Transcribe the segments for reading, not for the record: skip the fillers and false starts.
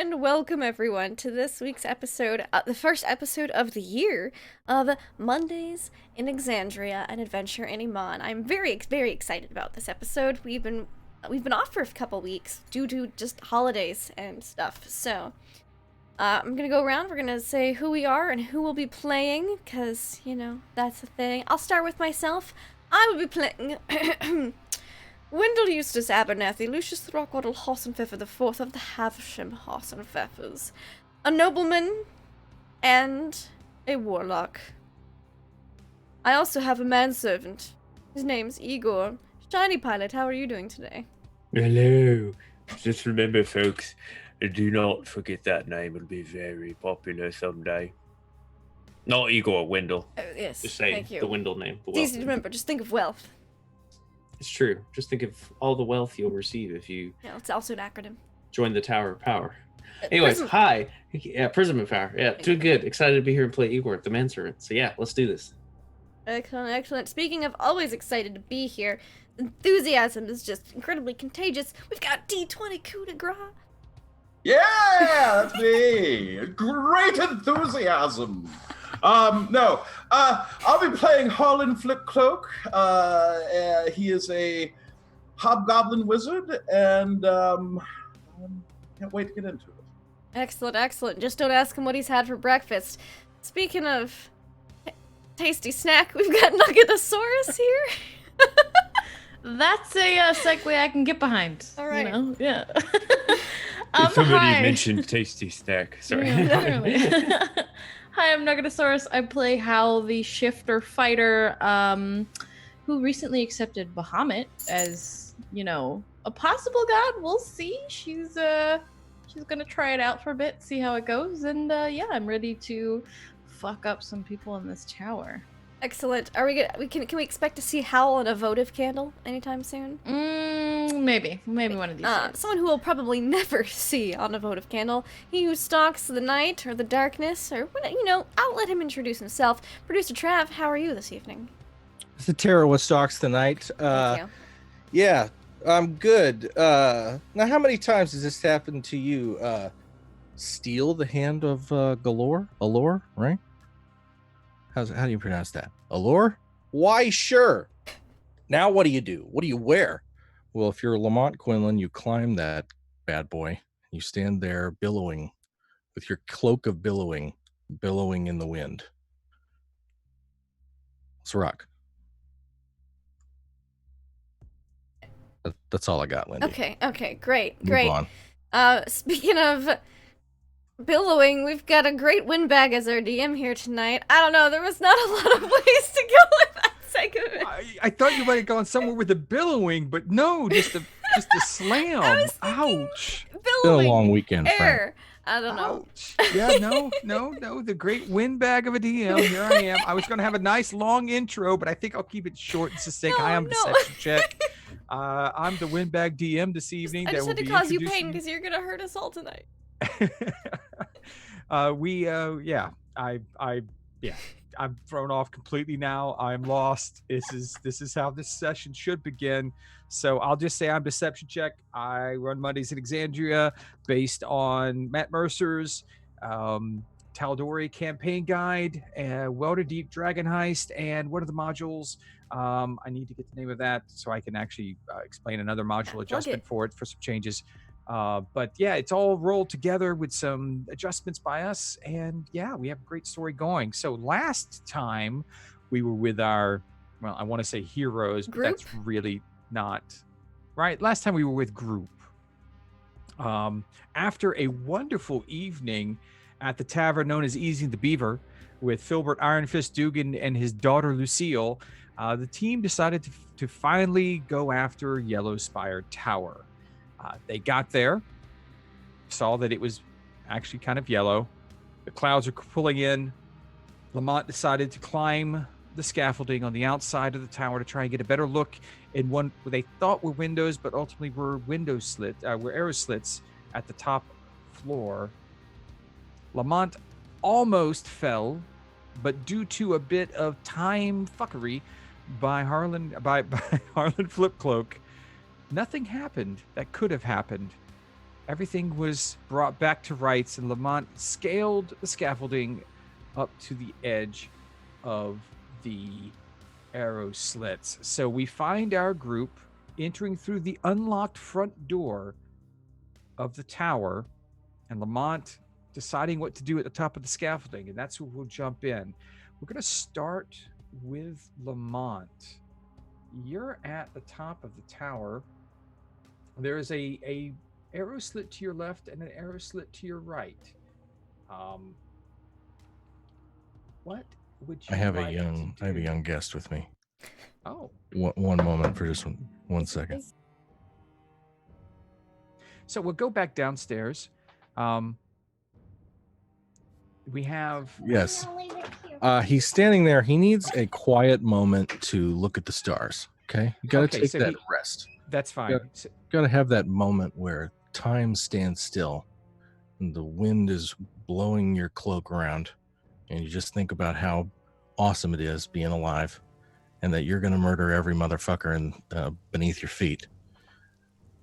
and welcome everyone to this week's episode, the first episode of the year of Mondays in Exandria, an adventure in Iman. I'm very excited about this episode. We've been off for a couple weeks due to just holidays and stuff. So, I'm gonna go around. We're gonna say who we are and who we'll be playing, because that's the thing. I'll start with myself. I will be playing. Wendell Eustace Abernathy, Lucius Throckwaddle Hossenpfeffer the Fourth of the Havisham Hossenpfeffers, a nobleman and a warlock. I also have a manservant. His name's Igor. Shiny Pilot, how are you doing today? Hello. Just remember, folks, do not forget that name. It'll be very popular someday. Not Igor, Wendell. Yes, Just say thank you. the Wendell name. It's easy to remember. Just think of wealth. It's true. Just think of all the wealth you'll receive if you It's also an acronym. join the Tower of Power. Anyways, Prism. hi. Yeah, Prism of Power. Yeah, too good. Excited to be here and play Igor, the manservant. So yeah, let's do this. Excellent. Speaking of always excited to be here, enthusiasm is just incredibly contagious. We've got D20 coup de grace. Yeah, that's me. Great enthusiasm. I'll be playing Harlan Flipcloak. He is a hobgoblin wizard, and can't wait to get into it. Excellent. Just don't ask him what he's had for breakfast. Speaking of tasty snack, we've got Nuggetosaurus here. That's a segue I can get behind. All right. Yeah. Somebody hi. mentioned tasty snack. Sorry. Yeah, definitely. Hi, I'm Nuggetosaurus. I play Hal, the shifter fighter, who recently accepted Bahamut as, a possible god. We'll see. She's gonna try it out for a bit, see how it goes, and I'm ready to fuck up some people in this tower. Excellent. Are we good? Can we expect to see Howl on a votive candle anytime soon? Maybe one of these days. Someone who will probably never see on a votive candle. He who stalks the night or the darkness, or I'll let him introduce himself. Producer Trav, how are you this evening? It's the Terror what stalks the night. Thank you. Yeah, I'm good. Now, how many times has this happened to you? Steal the hand of Galore? Allure, right? How do you pronounce that? Allure? Why, sure. Now what do? What do you wear? Well, if you're Lamont Quinlan, you climb that bad boy. You stand there billowing with your cloak of billowing in the wind. Let's rock. That's all I got, Lindy. Okay, great. Move on. Speaking of billowing, we've got a great windbag as our DM here tonight. I don't know, there was not a lot of ways to go with that segment. I thought you might have gone somewhere with the billowing, but no, just a slam. I was thinking Ouch. It's been billowing. a long weekend, Frank. Air. I don't know. Ouch. Yeah, no. The great windbag of a DM. Here I am. I was going to have a nice long intro, but I think I'll keep it short and succinct. Hi, I'm Deception Check. I'm the windbag DM this evening. I just that had will to be cause you introducing- pain because you're gonna hurt us all tonight. I'm thrown off completely now. I'm lost. This is how this session should begin. So I'll just say I'm Deception Check. I run Mondays in Exandria based on Matt Mercer's Tal'Dorei campaign guide, Waterdeep Dragon Heist, and one of the modules. I need to get the name of that so I can actually explain another module adjustment for some changes. But yeah, it's all rolled together with some adjustments by us, and yeah, we have a great story going. So last time we were with our, well, I want to say heroes, but Group? that's really not right. Last time we were with group. After a wonderful evening at the tavern known as Easy the Beaver with Filbert Ironfist Dugan and his daughter Lucille, the team decided to finally go after Yellowspire Tower. They got there, saw that it was actually kind of yellow. The clouds are pulling in. Lamont decided to climb the scaffolding on the outside of the tower to try and get a better look in one what they thought were windows, but ultimately were were arrow slits at the top floor. Lamont almost fell, but due to a bit of time fuckery by Harlan Flipcloak, nothing happened that could have happened everything was brought back to rights, and Lamont scaled the scaffolding up to the edge of the arrow slits. So we find our group entering through the unlocked front door of the tower, and Lamont deciding what to do at the top of the scaffolding, and that's where we'll jump in. We're going to start with Lamont. You're at the top of the tower. There is a arrow slit to your left and an arrow slit to your right. What would you I have like a young guest with me. Oh. One moment for just one second. So we'll go back downstairs. We have... Yes. He's standing there. He needs a quiet moment to look at the stars. Okay? You got to take that rest. That's fine. Got to have that moment where time stands still and the wind is blowing your cloak around, and you just think about how awesome it is being alive, and that you're going to murder every motherfucker beneath your feet.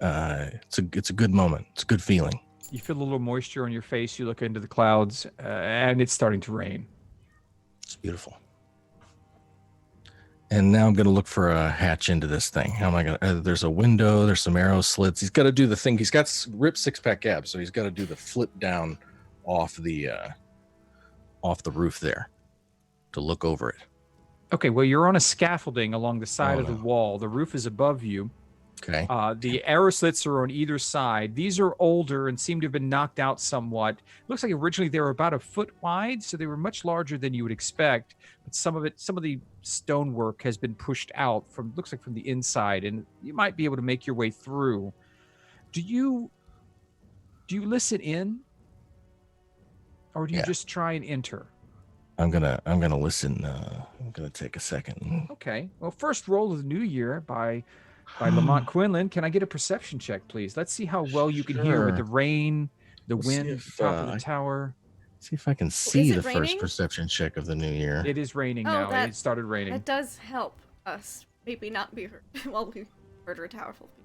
It's a good moment. It's a good feeling. You feel a little moisture on your face. You look into the clouds, and it's starting to rain. It's beautiful. And now I'm going to look for a hatch into this thing. How am I going to... there's a window. There's some arrow slits. He's got to do the thing. He's got ripped six-pack abs, so he's got to do the flip down off the roof there to look over it. Okay, well, you're on a scaffolding along the side of the wall. The roof is above you. Okay. The arrow slits are on either side. These are older and seem to have been knocked out somewhat. Looks like originally they were about a foot wide, so they were much larger than you would expect. But some of the stonework has been pushed out from the inside, and you might be able to make your way through. Do you listen in, or do you just try and enter? I'm gonna listen. I'm gonna take a second. Okay. Well, first roll of the new year by Lamont Quinlan. Can I get a perception check, please? Let's see how well you can hear with the rain, the wind, top of the tower. See if I can see the raining? first perception check of the new year. It is raining now. It started raining. That does help us maybe not be hurt while we murder a tower full of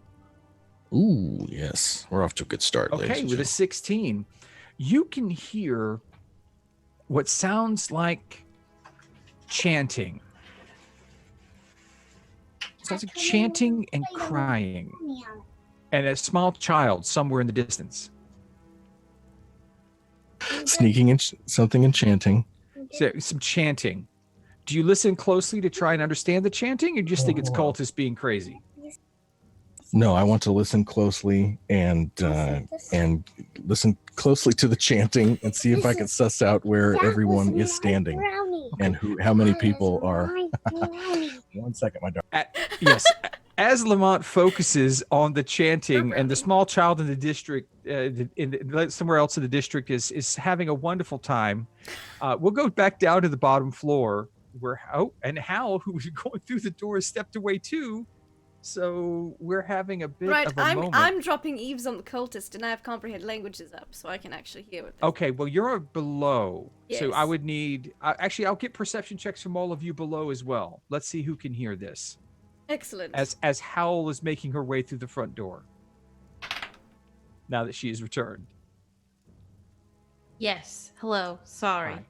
people. Ooh, yes. We're off to a good start, ladies Okay, and with a 16, you can hear what sounds like chanting. Sounds like chanting and crying. And a small child somewhere in the distance. Sneaking in something and chanting. So, some chanting. Do you listen closely to try and understand the chanting, or do you just think it's cultists being crazy? No, I want to listen closely and listen closely to the chanting and see if I can suss out where everyone is standing and how many people are. 1 second, my dog. Yes. As Lamont focuses on the chanting, and the small child in the district, somewhere else in the district, is having a wonderful time. We'll go back down to the bottom floor where Hal, who was going through the door, stepped away too. So we're having a bit of a moment. I'm dropping eaves on the cultist, and I have comprehend languages up, so I can actually hear what they're Okay, well, you're below. Yes. So I would need... actually, I'll get perception checks from all of you below as well. Let's see who can hear this. Excellent. As Howl is making her way through the front door. Now that she has returned. Yes. Hello. Sorry. Hi.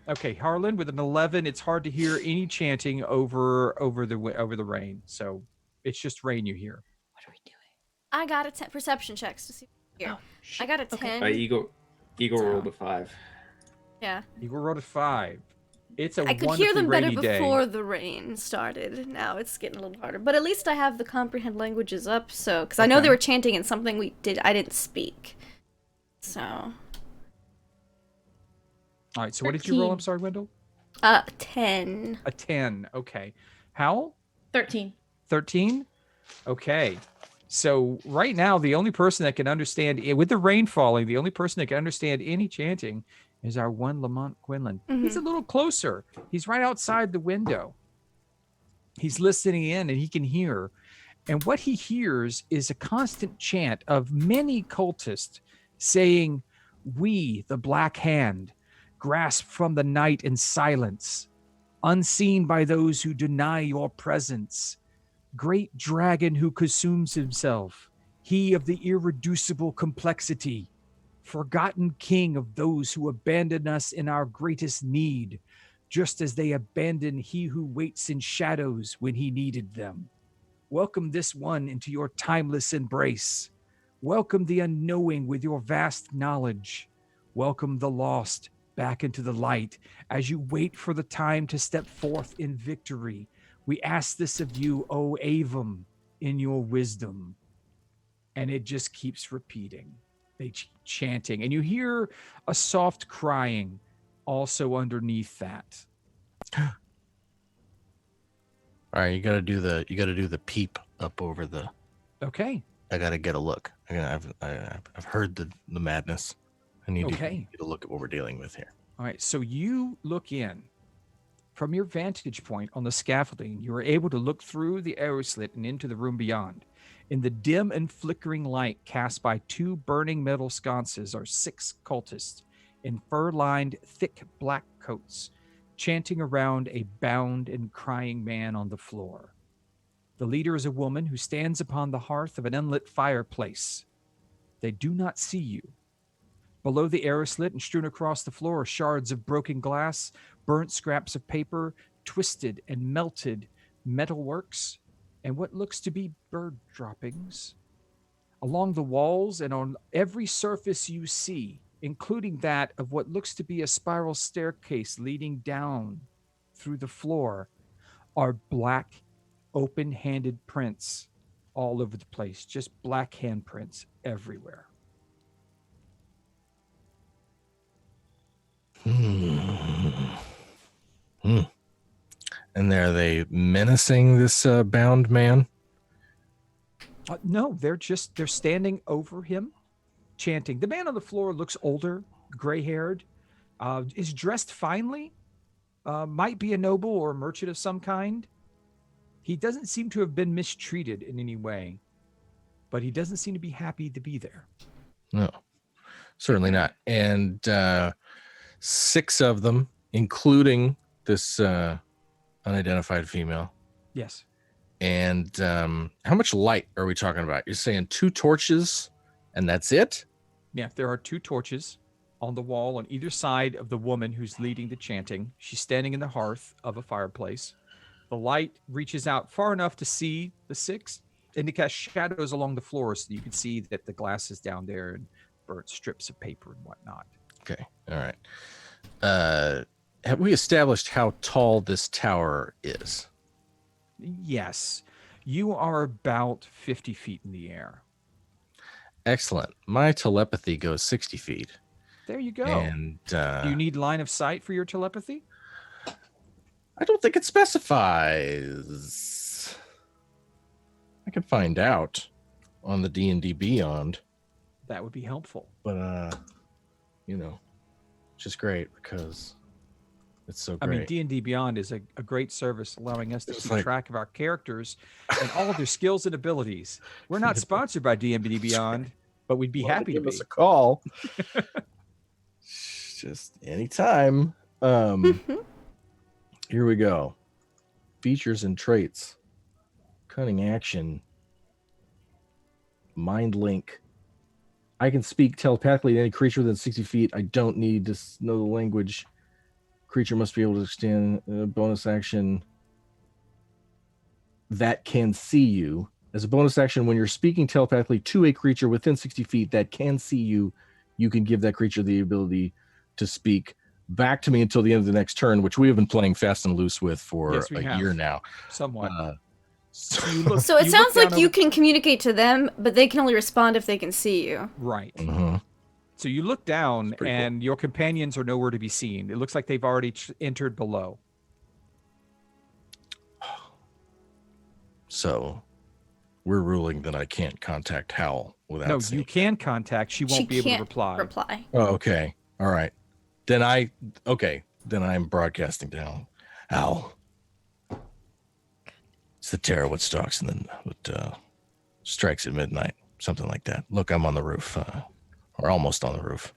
Okay, Harlan, with an 11, it's hard to hear any chanting over the rain. So it's just rain you hear. What are we doing? I got a perception checks to see here. I got a 10. Eagle rolled a 5. Yeah. Eagle rolled a 5. It's a I could hear them better rainy day. before the rain started. Now it's getting a little harder. But at least I have the comprehend languages up, so... Because I know they were chanting in something I didn't speak. So... All right, so what did you roll? I'm sorry, Wendell? 10. A 10, okay. Howl? 13. 13? Okay. So right now, the only person that can understand, with the rain falling, the only person that can understand any chanting is our one Lamont Quinlan. Mm-hmm. He's a little closer. He's right outside the window. He's listening in and he can hear. And what he hears is a constant chant of many cultists saying, "We, the Black Hand, grasp from the night in silence, unseen by those who deny your presence. Great dragon who consumes himself, he of the irreducible complexity, forgotten king of those who abandon us in our greatest need, just as they abandon he who waits in shadows when he needed them. Welcome this one into your timeless embrace. Welcome the unknowing with your vast knowledge. Welcome the lost back into the light as you wait for the time to step forth in victory. We ask this of you, O Avum, in your wisdom. And it just keeps repeating. They chanting, and you hear a soft crying also underneath that. All right, you gotta do the peep up over the. Okay. I gotta get a look. I've heard the madness. I need to get a look at what we're dealing with here. All right, so you look in. From your vantage point on the scaffolding, you are able to look through the arrow slit and into the room beyond. In the dim and flickering light cast by 2 burning metal sconces are 6 cultists in fur-lined, thick black coats, chanting around a bound and crying man on the floor. The leader is a woman who stands upon the hearth of an unlit fireplace. They do not see you. Below the arrow slit and strewn across the floor are shards of broken glass, burnt scraps of paper, twisted and melted metalworks, and what looks to be bird droppings. Along the walls and on every surface you see, including that of what looks to be a spiral staircase leading down through the floor, are black, open-handed prints all over the place, just black handprints everywhere. And are they menacing this bound man? No, they're standing over him, chanting. The man on the floor looks older, gray-haired, is dressed finely, might be a noble or a merchant of some kind. He doesn't seem to have been mistreated in any way, but he doesn't seem to be happy to be there. No, certainly not. And 6 of them, including this unidentified female. Yes. And how much light are we talking about? You're saying 2 torches and that's it? Yeah, there are 2 torches on the wall on either side of the woman who's leading the chanting. She's standing in the hearth of a fireplace. The light reaches out far enough to see the 6 and to cast shadows along the floor so you can see that the glass is down there and burnt strips of paper and whatnot. Okay. All right. Have we established how tall this tower is? Yes. You are about 50 feet in the air. Excellent. My telepathy goes 60 feet. There you go. And do you need line of sight for your telepathy? I don't think it specifies. I can find out on the D&D Beyond. That would be helpful. But which is great because it's so great. I mean, D&D Beyond is a great service allowing us to keep track of our characters and all of their skills and abilities. We're not sponsored by D&D Beyond, but we'd be happy to give us a call. Just anytime. Here we go. Features and traits. Cunning action. Mind link. I can speak telepathically to any creature within 60 feet. I don't need to know the language. Creature must be able to extend a bonus action that can see you. As a bonus action, when you're speaking telepathically to a creature within 60 feet that can see you, you can give that creature the ability to speak back to me until the end of the next turn, which we have been playing fast and loose with for a year now. Somewhat. So it sounds like you can communicate to them, but they can only respond if they can see you. Right. Mm-hmm. So you look down, and your companions are nowhere to be seen. It looks like they've already entered below. So we're ruling that I can't contact Howl without seeing. You can contact. She won't be able to reply. Oh, okay. All right. Then I'm broadcasting to Howl. Howl. It's the terror what stalks and then what strikes at midnight. Something like that. Look, I'm on the roof. Or almost on the roof.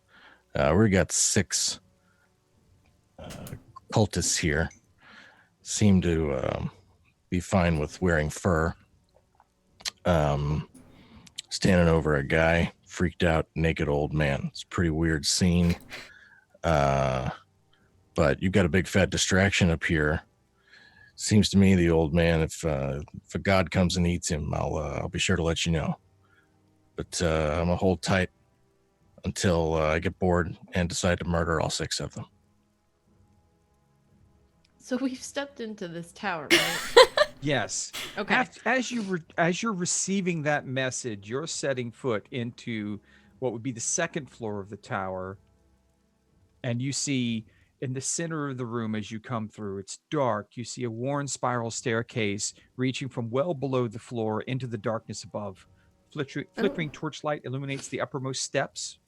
We got 6 cultists here. Seem to be fine with wearing fur. standing over a guy, freaked out, naked old man. It's a pretty weird scene. But you've got a big fat distraction up here. Seems to me the old man, if a god comes and eats him, I'll be sure to let you know. But I'm gonna hold tight until I get bored and decide to murder all 6 of them. So we've stepped into this tower, right? Yes. Okay. As you're receiving that message, you're setting foot into what would be the second floor of the tower, and you see in the center of the room as you come through, it's dark. You see a worn spiral staircase reaching from well below the floor into the darkness above. Flickering torchlight illuminates the uppermost steps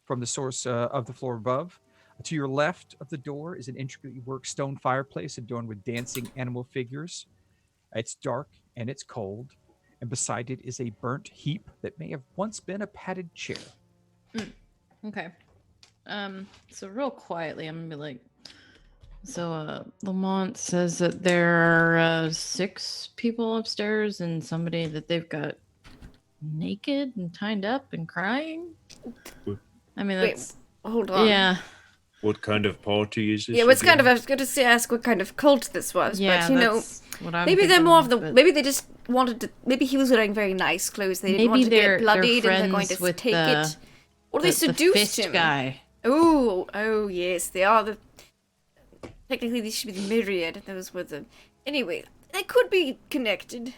from the source of the floor above. To your left of the door is an intricately worked stone fireplace adorned with dancing animal figures. It's dark and it's cold, and beside it is a burnt heap that may have once been a padded chair. Okay. So real quietly, I'm gonna be like, so Lamont says that there are 6 people upstairs and somebody that they've got naked and tied up and crying. I mean, that's Hold on. yeah. What kind of party is this? Yeah, what's again? kind of I was going to ask what kind of cult this was, Yeah, but you know, that's what I'm maybe they're thinking, more of the. but Maybe they just wanted to. Maybe he was wearing very nice clothes. They didn't maybe want to they're get bloodied, and they're going friends to with take the- it. Or they the seduced fist him. guy. Oh yes, they are the. Technically, these should be the myriad. Those were the. Anyway, they could be connected.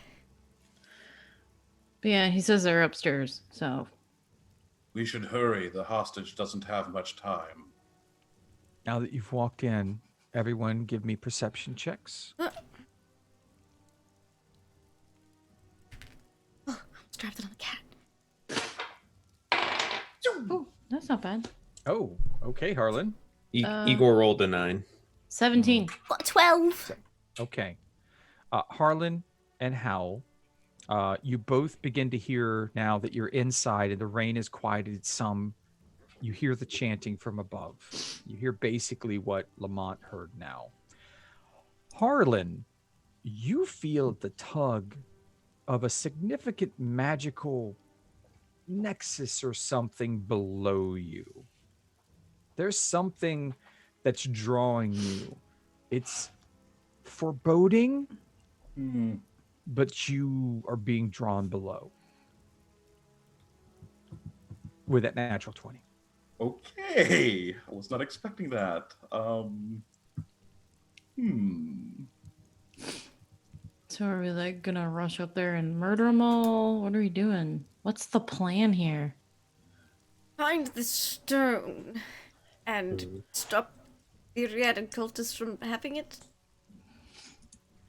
But yeah, he says they're upstairs. So We should hurry. The hostage doesn't have much time. Now that you've walked in, everyone give me perception checks. Strapped it on the cat. oh, that's not bad. Oh, okay, Harlan. Igor rolled a 9. 17. What, 12? Okay. Harlan and Howl, you both begin to hear now that you're inside and the rain has quieted some. You hear the chanting from above. You hear basically what Lamont heard now. Harlan, you feel the tug of a significant magical nexus or something below you. There's something that's drawing you. It's foreboding, but you are being drawn below with that natural 20. Okay, I was not expecting that. So are we like gonna rush up there and murder them all? What are we doing? What's the plan here? Find the stone and stop the Ariadne cultists from having it.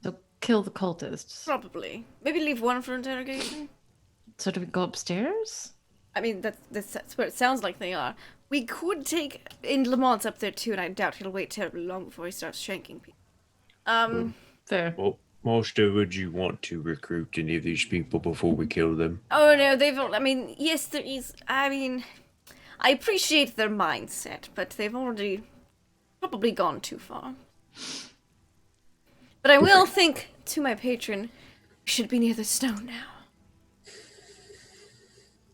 So kill the cultists. Probably. Maybe leave one for interrogation. So do we go upstairs? I mean, that's what it sounds like they are. We could take... And Lamont's up there too, and I doubt he'll wait terribly long before he starts shanking people. Fair. Well, Master, would you want to recruit any of these people before we kill them? Oh no, they've... I mean, yes, there is... I mean... I appreciate their mindset, but they've already probably gone too far. But I will think to my patron, we should be near the stone now.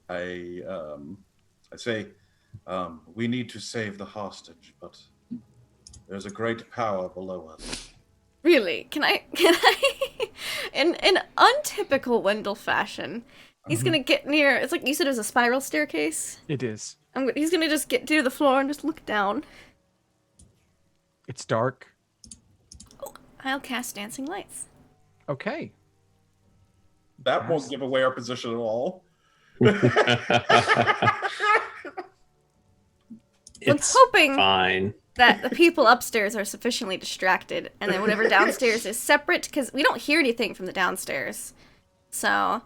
I say, we need to save the hostage, but there's a great power below us. Really? Can I in untypical Wendell fashion, he's gonna get near, it's like you said it was a spiral staircase. It is. He's gonna just get to the floor and just look down. It's dark. Oh, I'll cast dancing lights. Okay. That won't give away our position at all. Let's hoping Fine. that the people upstairs are sufficiently distracted, and then whatever downstairs is separate, because we don't hear anything from the downstairs. So,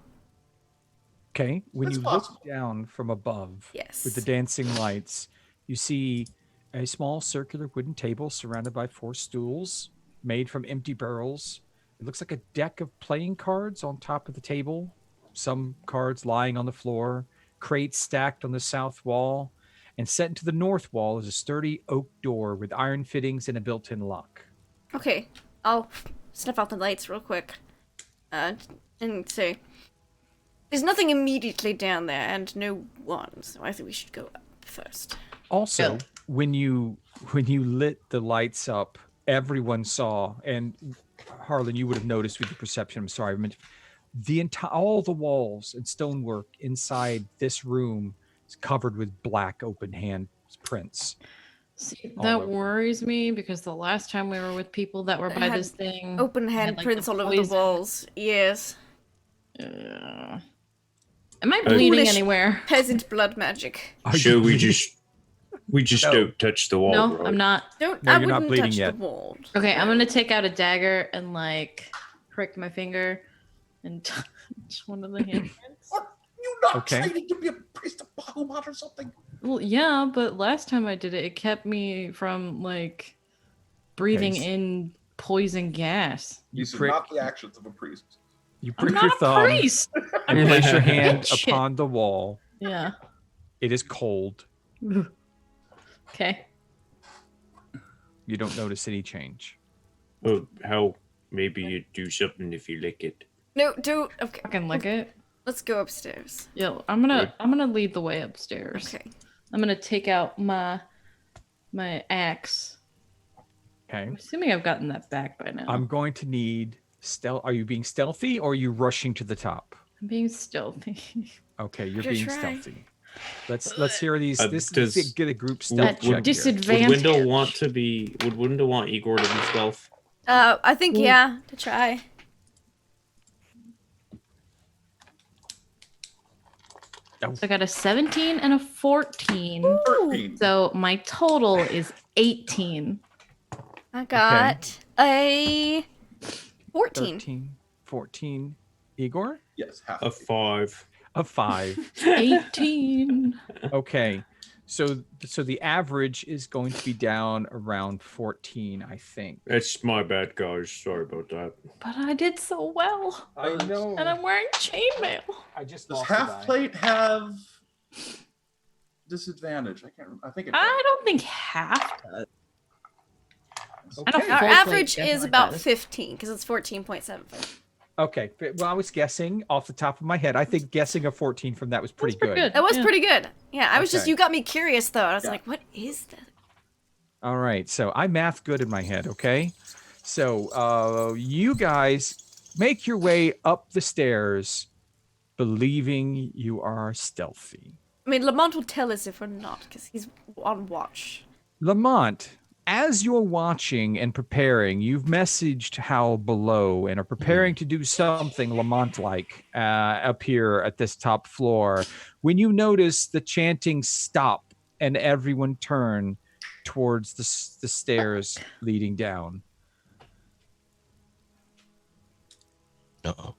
Okay. When That's you possible. look down from above yes. with the dancing lights, you see a small circular wooden table surrounded by 4 stools made from empty barrels. It looks like a deck of playing cards on top of the table, some cards lying on the floor, crates stacked on the south wall, and set into the north wall is a sturdy oak door with iron fittings and a built-in lock. Okay, I'll snuff out the lights real quick. And say, There's nothing immediately down there, and no one, so I think we should go up first. Also, when you lit the lights up, everyone saw, and Harlan, you would have noticed with your perception. I'm sorry, I meant all the walls and stonework inside this room is covered with black open hand prints. See, that worries me because the last time we were with people that were by this thing, open hand prints all over the walls. Yes. Am I bleeding anywhere? Peasant blood magic. So we just don't touch the wall. No, right? I'm not. I wouldn't touch the wall. Okay, I'm gonna take out a dagger and like prick my finger and touch one of the handprints. Are you not training to be a priest of Bahamut or something? Well, yeah, but last time I did it, it kept me from like breathing in poison gas. These are not the actions of a priest. You prick your thumb and place your hand upon the wall. Yeah. It is cold. Okay. You don't notice any change. Oh, how maybe you do something if you lick it. No, don't. Okay. I can lick it. Let's go upstairs. Yeah, I'm gonna lead the way upstairs. Okay. I'm gonna take out my axe. Okay. I'm assuming I've gotten that back by now. I'm going to need stealth. Are you being stealthy or are you rushing to the top? I'm being stealthy. Okay, you're Just being try. stealthy. Let's hear these. This get a group At stealth check. disadvantage. Would Wendell want Igor to be stealth? I think to try. So I got a 17 and a 14. 13. So my total is 18. I got a 14. 14. Igor? Yes, half. A 5. A 5. 18. Okay. So the average is going to be down around 14, I think. That's my bad, guys. Sorry about that. But I did so well. I know. And I'm wearing chainmail. I just Does lost a half die. plate have disadvantage? I can't remember. I think it does. I don't think half does. I don't Our full average plate is definitely about does. 15 because it's 14.75. Okay. Well, I was guessing off the top of my head. I think guessing a 14 from that was pretty pretty good. That was Yeah. pretty good. Yeah, I was just, Okay. you got me curious though. I was like, what is that? All right. So I math good in my head. Okay. So you guys make your way up the stairs, believing you are stealthy. I mean, Lamont will tell us if we're not because he's on watch. Lamont, as you're watching and preparing, you've messaged Hal below and are preparing to do something Lamont-like up here at this top floor when you notice the chanting stop and everyone turn towards the stairs leading down. Uh-oh.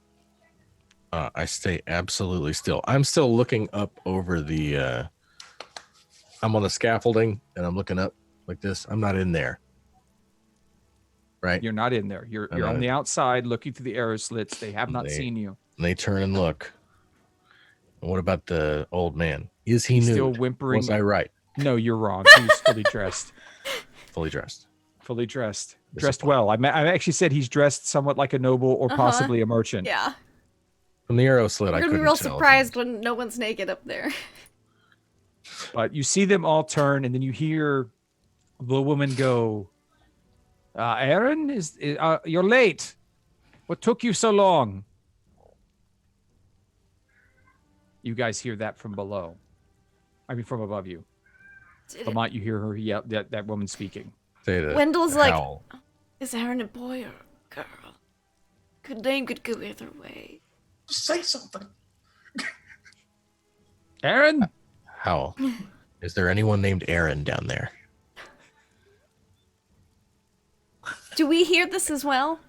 I stay absolutely still. I'm still looking up over the I'm on the scaffolding and I'm looking up like this. I'm not in there. Right? You're not in there. You're on the outside looking through the arrow slits. They have not seen you. And they turn and look. And what about the old man? Is he He's nude? still whimpering. Was I right? No, you're wrong. He's fully dressed. Fully dressed. Fully dressed. Dressed well. I actually said he's dressed somewhat like a noble or possibly a merchant. Yeah. From the arrow slit, We're I going to couldn't be real tell. surprised when no one's naked up there. But you see them all turn, and then you hear the woman go, Aaron, you're late. What took you so long? You guys hear that from below. I mean, from above you. Lamont, you hear her yell, that woman speaking. Say the Wendell's like, howl. is Aaron a boy or a girl? Good name could go either way. Just say something. Aaron? Howl. Is there anyone named Aaron down there? Do we hear this as well?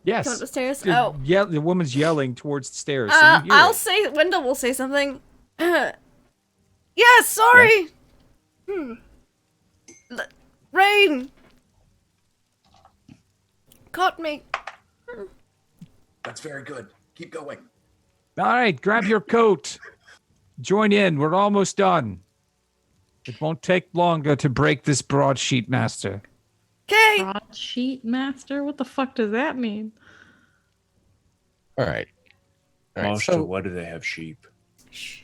Yes. Going upstairs? Oh. Yeah, the woman's yelling towards the stairs. So you hear I'll it. say, Wendell will say something. Yes, sorry. Rain. Caught me. That's very good. Keep going. All right, grab your coat. Join in. We're almost done. It won't take longer to break this broadsheet, master. Okay. Broadsheet master? What the fuck does that mean? All right. All right, Master, so why do they have sheep? Shh.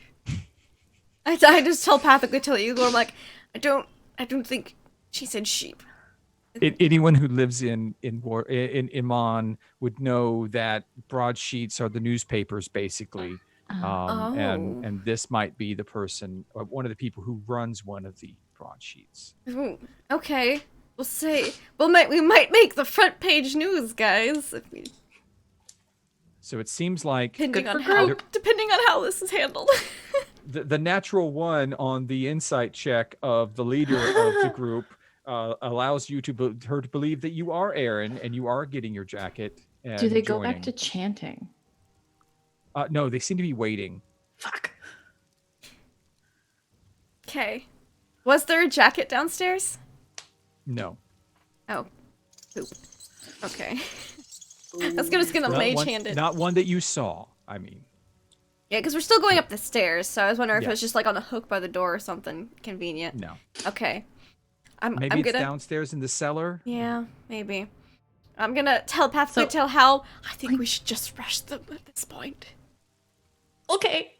I just telepathically tell Igor, I'm like, I don't think she said sheep. Anyone who lives in Iman would know that broadsheets are the newspapers, basically. Oh. And this might be the person, or one of the people who runs one of the broadsheets. Ooh, okay. We'll say we might make the front page news, guys. If we, So it seems like depending on how this is handled. the natural one on the insight check of the leader of the group allows you her to believe that you are Aaron and you are getting your jacket. And Do they go joining. back to chanting? No, they seem to be waiting. Fuck. Okay. Was there a jacket downstairs? No. Oh. Poop. Okay. I was just gonna mage hand it. Not one that you saw. I mean. Yeah, because we're still going up the stairs, so I was wondering if Yeah. it was just like on a hook by the door or something convenient. No. Okay. Maybe I'm it's gonna. downstairs in the cellar. Yeah, maybe. I'm gonna telepathically tell Hal. I think we should just rush them at this point. Okay.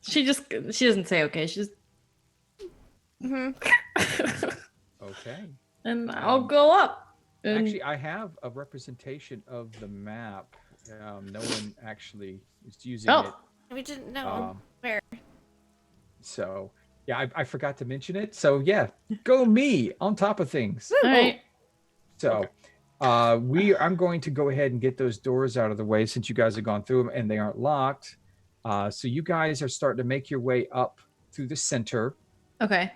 She doesn't say okay. She just Okay. and I'll go up. And Actually, I have a representation of the map. No one actually is using it. We didn't know Um, where. So, yeah, I forgot to mention it. So, yeah, go me on top of things. all right. So, I'm going to go ahead and get those doors out of the way since you guys have gone through them and they aren't locked. So you guys are starting to make your way up through the center. Okay.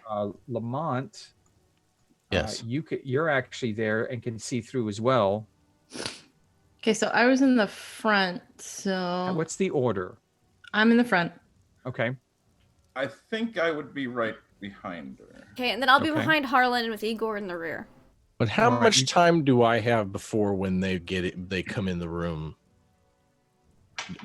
Lamont, yes. you're actually there and can see through as well. Okay, so I was in the front, so What's the order? I'm in the front. Okay. I think I would be right behind her. Okay, and then I'll be Okay. behind Harlan with Igor in the rear. But how All right, much you- time do I have before when they they come in the room?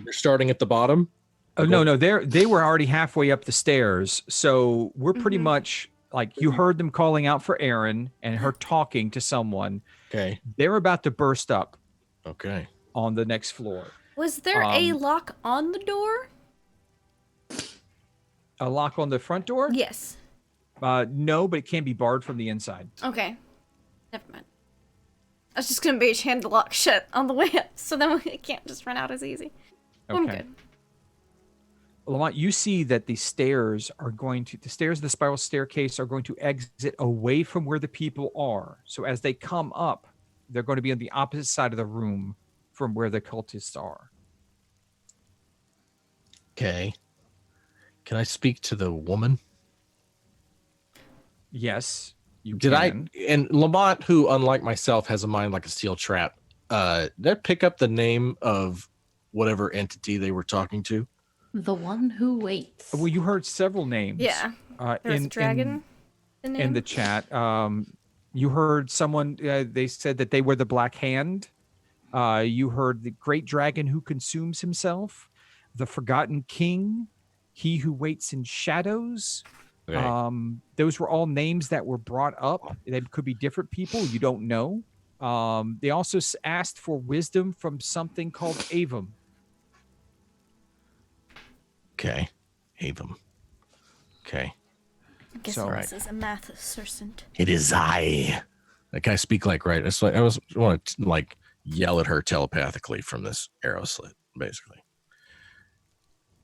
They're starting at the bottom? Oh no, they were already halfway up the stairs. So we're pretty Mhm. much like you heard them calling out for Aaron and her talking to someone. Okay. They're about to burst up Okay. on the next floor. Was there a Um, lock on the door? A lock on the front door? Yes. No, but it can be barred from the inside. Okay. Never mind. I was just gonna mage hand the lock shut on the way up, so then it can't just run out as easy. I'm Okay. good. Lamont, you see that the stairs of the spiral staircase are going to exit away from where the people are. So as they come up, they're going to be on the opposite side of the room from where the cultists are. Okay. Can I speak to the woman? Yes, you Did can. and Lamont, who unlike myself has a mind like a steel trap, did I pick up the name of whatever entity they were talking to? The one who waits. Well, you heard several names. Yeah. There's a dragon. In the chat. You heard someone. They said that they were the Black Hand. You heard the Great Dragon who consumes himself, the Forgotten King, he who waits in shadows. Okay. Those were all names that were brought up. They could be different people. You don't know. They also asked for wisdom from something called Avum. Okay. Avum. Okay. I guess So- this is a math sercent. It is I. Like I speak like right. It's like I want to like yell at her telepathically from this arrow slit, basically.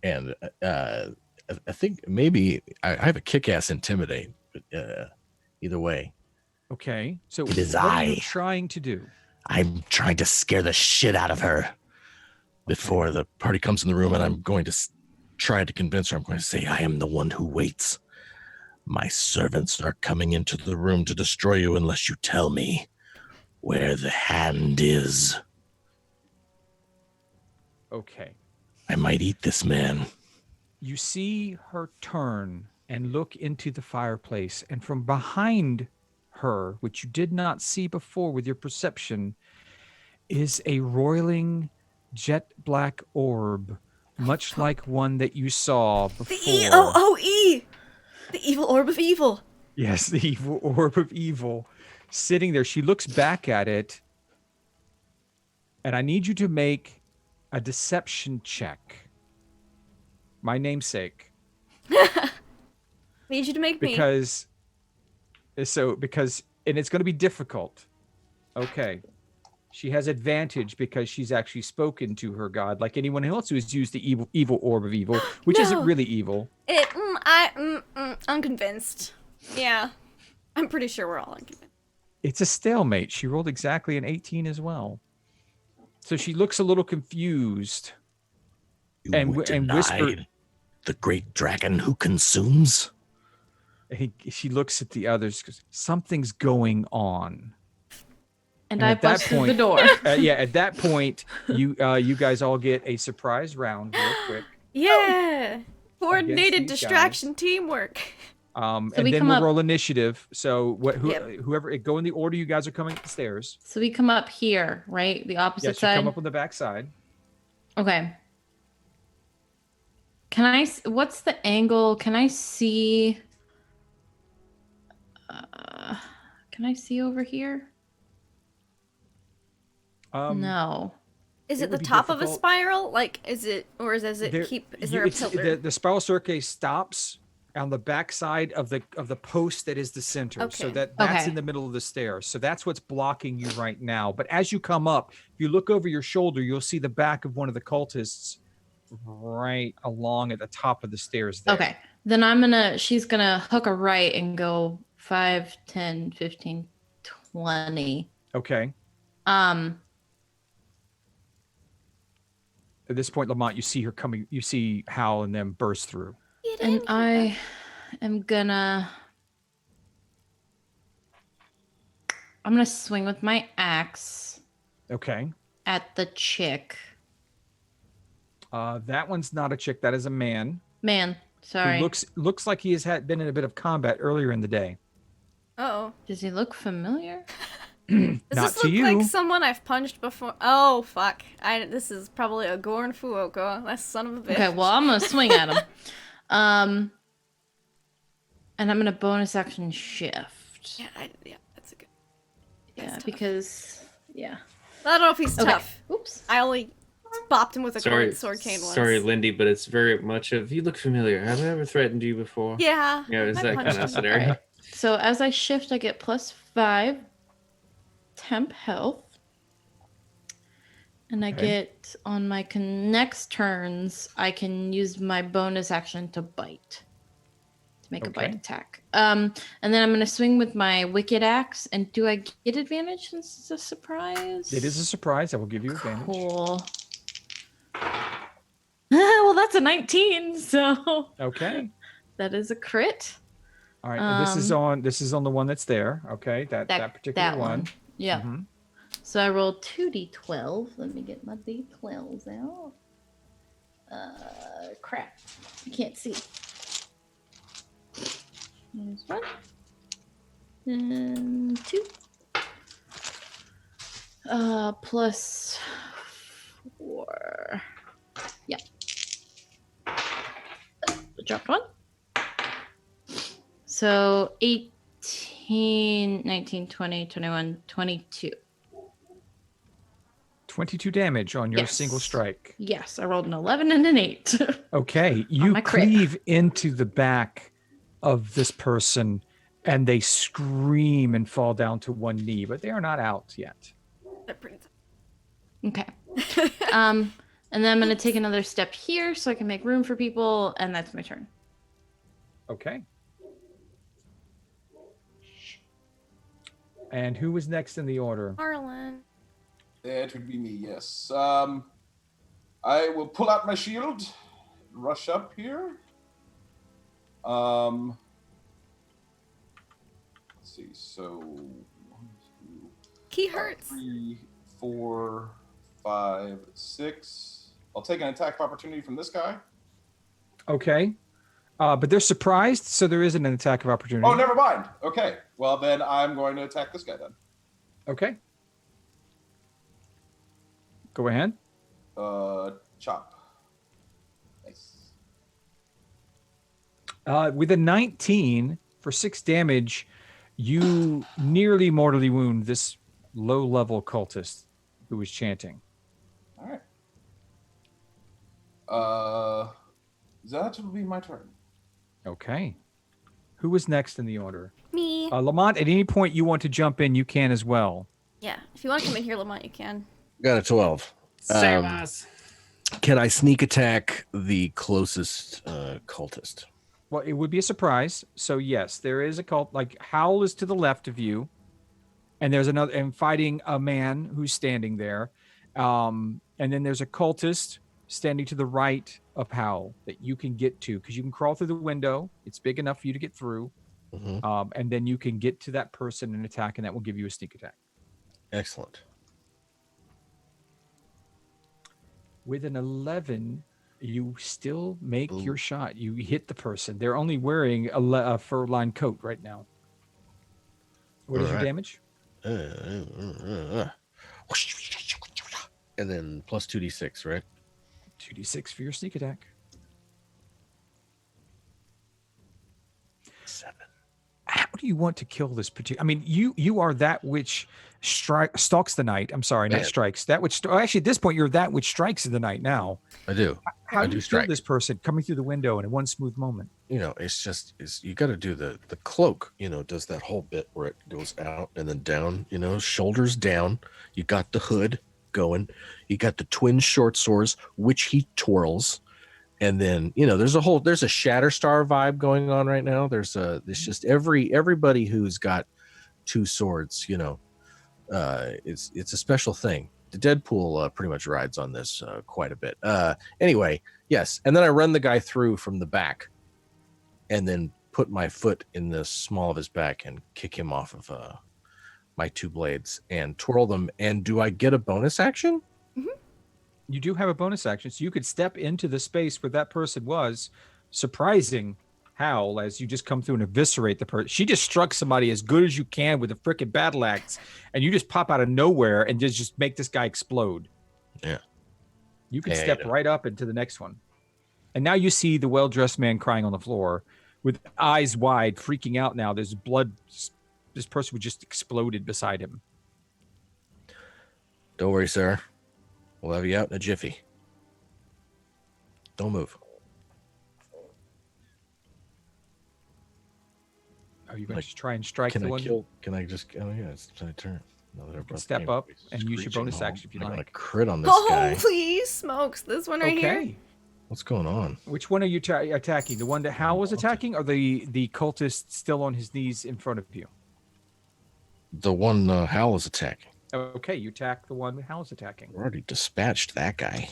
And I think maybe I have a kick-ass intimidate. But, either way, Okay. So It is what are you I. trying to do? I'm trying to scare the shit out of her before the party comes in the room, and I'm going to try to convince her. I'm going to say, I am the one who waits. My servants are coming into the room to destroy you unless you tell me where the hand is. Okay. I might eat this man. You see her turn and look into the fireplace, and from behind her, which you did not see before with your perception, is a roiling jet black orb, much like one that you saw before. The E-O-O-E! The evil orb of evil. Yes, the evil orb of evil sitting there. She looks back at it, and I need you to make a deception check. My namesake. Need you to make me. Because and it's going to be difficult. Okay. She has advantage because she's actually spoken to her god, like anyone else who has used the evil orb of evil, which isn't really evil. Unconvinced. Yeah. I'm pretty sure we're all unconvinced. It's a stalemate. She rolled exactly an 18 as well. So she looks a little confused. You were denied the great dragon who consumes? She looks at the others because something's going on. And I busted the door. At that point, you guys all get a surprise round real quick. Yeah. Coordinated distraction teamwork. And then we'll roll initiative. So whoever go in the order you guys are coming up the stairs. So we come up here, right? The opposite side. You come up on the back side. Okay. What's the angle? Can I see? Can I see over here? No. Is it the top of a spiral? Like, is it there a pillar? The spiral staircase stops on the back side of the post that is the center. Okay. So that's in the middle of the stairs. So that's what's blocking you right now. But as you come up, if you look over your shoulder, you'll see the back of one of the cultists right along at the top of the stairs there. Okay. Then she's gonna hook a right and go 5, 10, 15, 20. Okay. At this point, Lamont, you see her coming. You see Hal and them burst through. And I am gonna swing with my axe. Okay. At the chick. That one's not a chick. That is a man. Man, sorry. Who looks like he has been in a bit of combat earlier in the day. Uh-oh. Does he look familiar? Does Not this to look you. like someone I've punched before? Oh, fuck. This is probably a Gorn Fuoco. That son of a bitch. Okay, well, I'm going to swing at him. And I'm going to bonus action shift. Yeah, that's a good... Yeah, because... Yeah. I don't know if he's tough. Oops. I only bopped him with a sword cane once. Sorry, Lindy, but it's very much of, you look familiar. Have I ever threatened you before? Yeah. Yeah, it's that kind of scenario. Right. So as I shift, I get +5 temp health. And I get, on my next turns, I can use my bonus action to bite. To make a bite attack. And then I'm going to swing with my wicked axe. And do I get advantage since it's a surprise? It is a surprise. I will give you advantage. Cool. Well, that's a 19, so... Okay. That is a crit. All right, and this is on the one that's there. Okay, that particular one. Yeah. Mm-hmm. So I rolled 2d12. Let me get my d12s out. Crap. I can't see. There's 1. And 2. Plus 4. Yeah. Dropped 1. So 18, 19, 20, 21, 22. 22 damage on your single strike. Yes, I rolled an 11 and an 8. Okay, you cleave into the back of this person and they scream and fall down to one knee, but they are not out yet. Okay. And then I'm going to take another step here so I can make room for people, and that's my turn. Okay. And who was next in the order? Harlan. It would be me, yes. I will pull out my shield, rush up here. Let's see, so 1, 2, Key hurts. 3, 4, 5, 6. I'll take an attack of opportunity from this guy. Okay. But they're surprised, so there isn't an attack of opportunity. Oh, never mind. Okay. Well, then I'm going to attack this guy then. Okay. Go ahead. Chop. Nice. With a 19 for 6 damage, you nearly mortally wound this low-level cultist who was chanting. All right. That will be my turn. Okay. Who was next in the order? Me. Lamont, at any point you want to jump in, you can as well. Yeah, if you want to come in here, Lamont, you can. Got a 12. Same as. Can I sneak attack the closest cultist? Well, it would be a surprise. So yes, there is a cult. Like Howl is to the left of you, and there's another, and fighting a man who's standing there, and then there's a cultist standing to the right of Howl that you can get to because you can crawl through the window. It's big enough for you to get through, and then you can get to that person and attack, and that will give you a sneak attack. Excellent. With an 11, you still make your shot. You hit the person. They're only wearing a fur-lined coat right now. What is your damage? And then plus 2d6, right? 2d6 for your sneak attack. 7. How do you want to kill this particular? I mean, you are that which stalks the night. I'm sorry, not strikes. That which actually at this point you're that which strikes in the night now. I do. How I do you strike kill this person coming through the window in one smooth moment? You know, it's you got to do the cloak. You know, does that whole bit where it goes out and then down. You know, shoulders down. You got the hood going. You got the twin short swords, which he twirls. And then, you know, there's a Shatterstar vibe going on right now. There's just everybody who's got two swords, you know, it's a special thing. The Deadpool pretty much rides on this quite a bit. Anyway, yes. And then I run the guy through from the back and then put my foot in the small of his back and kick him off of my two blades and twirl them. And do I get a bonus action? You do have a bonus action, so you could step into the space where that person was, surprising Howl as you just come through and eviscerate the person. She just struck somebody as good as you can with a freaking battle axe, and you just pop out of nowhere and just make this guy explode. Yeah. You can step right up into the next one. And now you see the well-dressed man crying on the floor with eyes wide, freaking out now. There's blood. This person was just exploded beside him. Don't worry, sir. We'll have you out in a jiffy. Don't move. Are you going to try and strike the one? Can I just? Oh yeah, it's my turn. You can step up and use your bonus action if you like. I'm like. gonna crit on this guy. Oh, please, smokes! This one right here. What's going on? Which one are you attacking? The one that Hal was attacking, or the cultist still on his knees in front of you? The one Hal is attacking. Okay, you attack the one Hal is attacking. We already dispatched that guy.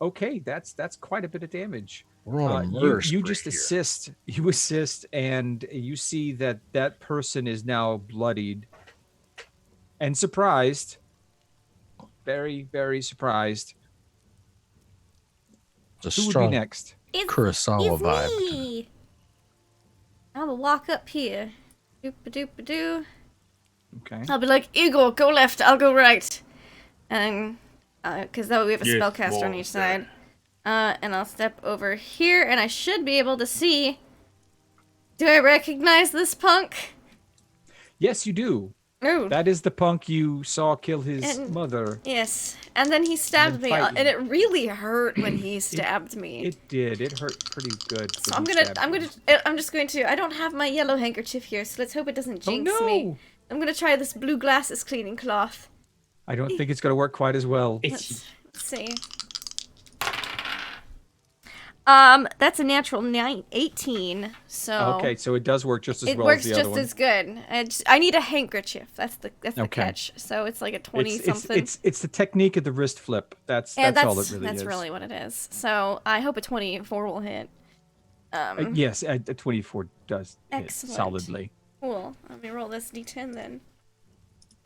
Okay, that's quite a bit of damage. We're on a murder you just here. assist. You assist, and you see that person is now bloodied and surprised. Very, very surprised. It's Who would be next? Kurosawa vibe. Me. I'm gonna walk up here. Doop-a-doop-a-doo. Okay. I'll be like, Igor, go left, I'll go right. And, because that way we have a Yes, spellcaster on each side. And I'll step over here, and I should be able to see. Do I recognize this punk? Yes, you do. Oh. That is the punk you saw kill his mother. Yes. And then he stabbed me, fight you. and it really hurt when he stabbed me. It did. It hurt pretty good. So I'm just going to, I don't have my yellow handkerchief here, so let's hope it doesn't jinx me. I'm gonna try this blue glasses cleaning cloth. I don't think it's gonna work quite as well. Let's see. That's a natural 18. So okay, so it does work just as well as the other one. It works just as good. I need a handkerchief. That's the catch. So it's like a 20 something. It's the technique of the wrist flip. That's all it really is. That's really what it is. So I hope a 24 will hit. Yes, a 24 does hit Excellent. solidly. Cool. Let me roll this d10 then.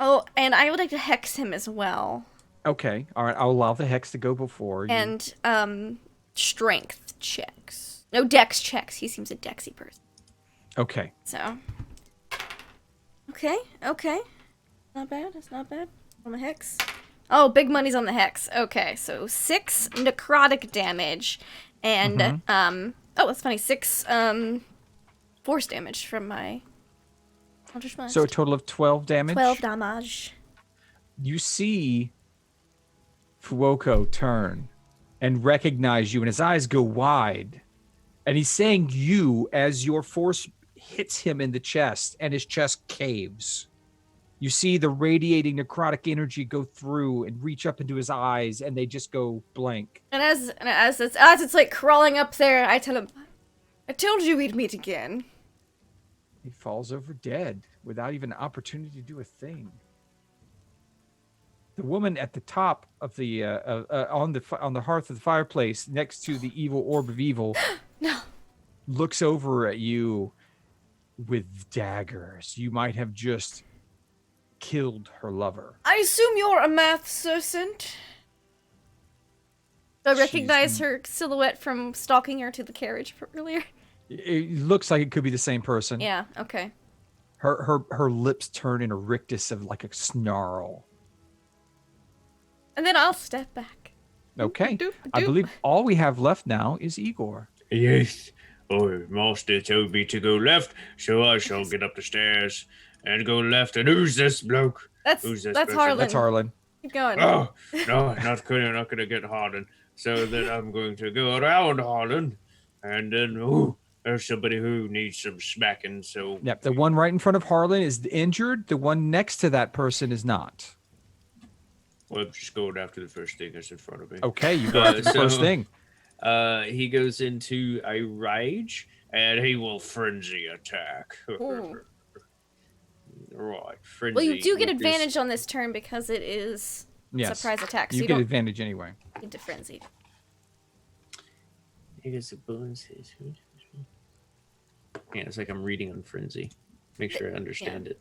Oh, and I would like to hex him as well. Okay. All right. I'll allow the hex to go before you. And strength checks. No, dex checks. He seems a dexy person. Okay. So. Okay. Not bad. It's not bad. On the hex. Oh, big money's on the hex. Okay, so 6 necrotic damage, and oh, that's funny. 6 force damage from my. So a total of 12 damage? 12 damage. You see Fuoko turn and recognize you, and his eyes go wide. And he's saying you as your force hits him in the chest, and his chest caves. You see the radiating necrotic energy go through and reach up into his eyes, and they just go blank. And as it's like crawling up there, I tell him, I told you we'd meet again. He falls over dead without even an opportunity to do a thing. The woman at the top of the on the hearth of the fireplace, next to the evil orb of evil, No. looks over at you with daggers. You might have just killed her lover. I assume you're a math sergeant. Do I recognize her silhouette from stalking her to the carriage earlier? It looks like it could be the same person. Yeah, okay. Her lips turn in a rictus of like a snarl. And then I'll step back. Okay. Doop, I doop. believe all we have left now is Igor. Yes. Oh, Master told me to go left, so I shall get up the stairs and go left. And who's this bloke? That's Who's this person? Harlan. That's Harlan. Keep going. Oh, no, not gonna get Harlan. So then I'm going to go around Harlan, and then there's somebody who needs some smacking. So Yep, the one right in front of Harlan is injured. The one next to that person is not. well, I'm just going after the first thing that's in front of me. Okay, you go after the first thing. He goes into a rage, and he will frenzy attack. Ooh. Right, frenzy. Well, you do get with this- advantage on this turn because it is Yes. surprise attack, so You you get don't advantage anyway. get to frenzy. It is a bonus. Yeah, it's like I'm reading on frenzy. Make sure I understand it.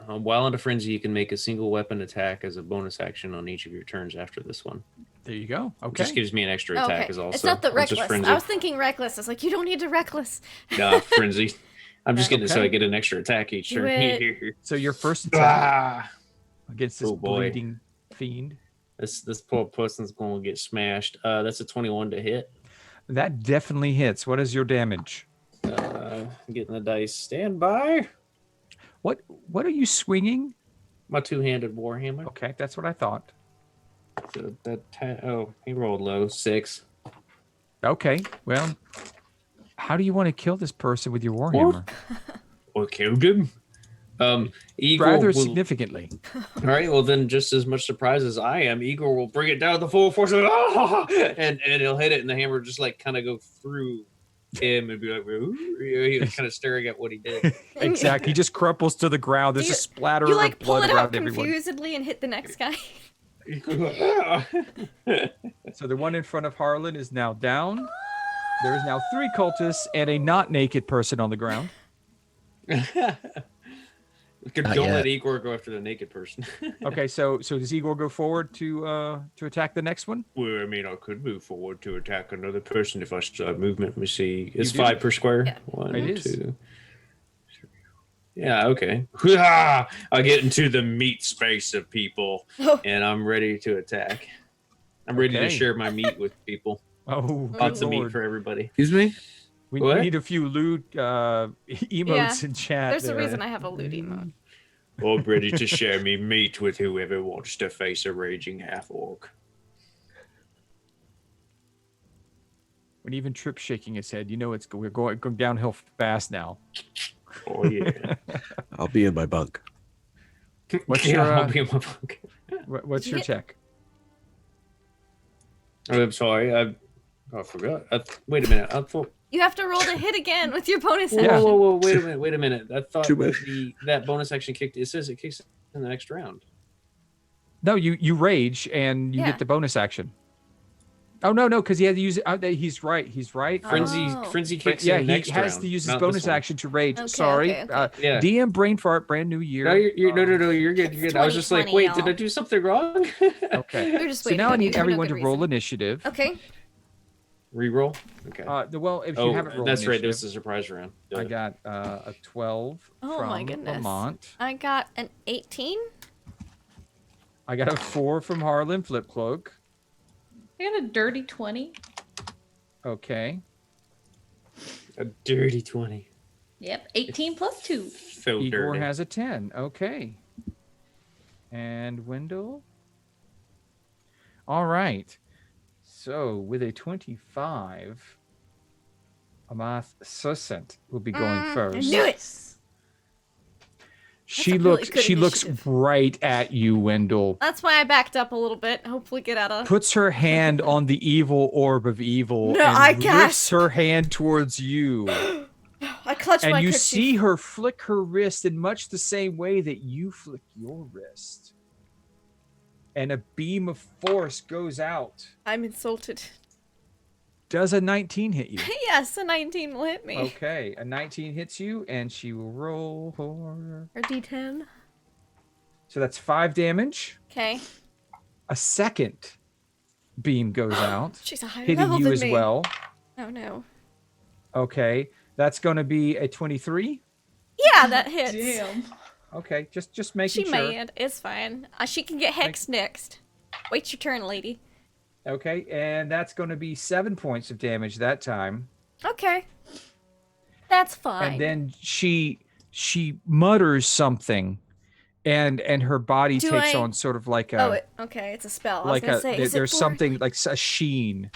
While in a frenzy, you can make a single weapon attack as a bonus action on each of your turns after this one. There you go. It Okay. just gives me an extra Oh, attack okay. as also. It's not the I'm just reckless. frenzy. I was thinking reckless. I was like, you don't need to reckless. Nah, frenzy. I'm just getting it so Okay. I get an extra attack each Do turn. it. So your first attack Ah! against this Oh, boy. bleeding fiend. This poor person's going to get smashed. That's a 21 to hit. That definitely hits. What is your damage? Getting the dice. Stand by. What are you swinging? My two-handed warhammer. Okay, that's what I thought. So he rolled low. 6. Okay, well, how do you want to kill this person with your warhammer? Or killed him. Igor Rather will, significantly. All right. Well, then, just as much surprised as I am, Igor will bring it down to the full force of and he'll hit it, and the hammer just like kind of go through him and be like, ooh. He was kind of staring at what he did. Exactly. He just crumples to the ground. There's You- a splatter You of like pull blood it out around everyone. confusedly and hit the next guy. So the one in front of Harlan is now down. There is now 3 cultists and a not naked person on the ground. Don't yet. let Igor go after the naked person. Okay, so does Igor go forward to attack the next one? Well, I mean, I could move forward to attack another person if I start movement. Let me see. It's do. 5 per square. Yeah. 1, It is. 2, 3. Yeah, okay. I get into the meat space of people, Oh. and I'm ready to attack. I'm ready to Okay. share my meat with people. Oh, Lots good of meat lord. for everybody. Excuse me? We What? need a few loot emotes Yeah, in chat. There's a there. reason I have a loot emote. I'm ready to share me meat with whoever wants to face a raging half-orc. When even Trip's shaking his head, you know we're going downhill fast now. Oh, yeah. I'll be in my bunk. What's Yeah, your I'll be in my bunk. what's Did your you check? I'm sorry. I forgot. Wait a minute. I thought. You have to roll to hit again with your bonus Whoa, action. whoa, whoa! Wait a minute. I thought Too that bonus action kicked. It says it kicks in the next round. No, you rage and you Yeah. get the bonus action. Oh no, because he had to use it. He's right. He's right. Oh. Frenzy kicks Yeah, in he next has round, to use his not this bonus one. action to rage. Okay, Sorry. okay. Yeah. DM brain fart, brand new year. No, no, you're good. You're It's good. I was just like, 2020, wait, did y'all. I do something wrong? Okay. We're just So waiting now I on you need for no everyone good to roll reason. initiative. Okay. Reroll. Okay. Well, if you haven't rolled that's right. initiative, This is a surprise round. I got a 12 Oh from my goodness. Lamont. I got an 18. I got a 4 from Harlan Flip Cloak. I got a dirty 20. Okay. a dirty 20. Yep, 18 plus 2. So Igor dirty. has a 10. Okay. And Wendell? All right. So with a 25, Amath Susent will be going I first. knew it. She a really looks. good She looks initiative. right at you, Wendell. That's why I backed up a little bit. Hopefully, get out of. Puts her hand on the evil orb of evil No, and I lifts gasp. her hand towards you. I clutch And my you kerchief. see her flick her wrist in much the same way that you flick your wrist. And a beam of force goes out. I'm insulted. Does a 19 hit you? Yes, a 19 will hit me. Okay, a 19 hits you, and she will roll for... Or D10. So that's 5 damage. Okay. A second beam goes out, She's a higher hitting level you than as me. well. Oh no. Okay, that's going to be a 23. Yeah, that hits. Damn. Okay, just making She sure. made. It's fine. She can get hexed next. Wait your turn, lady. Okay, and that's going to be 7 points of damage that time. Okay. That's fine. And then she mutters something, and her body Do takes I- on sort of like a okay, it's a spell. like I was a gonna say, is it there's for- something like a sheen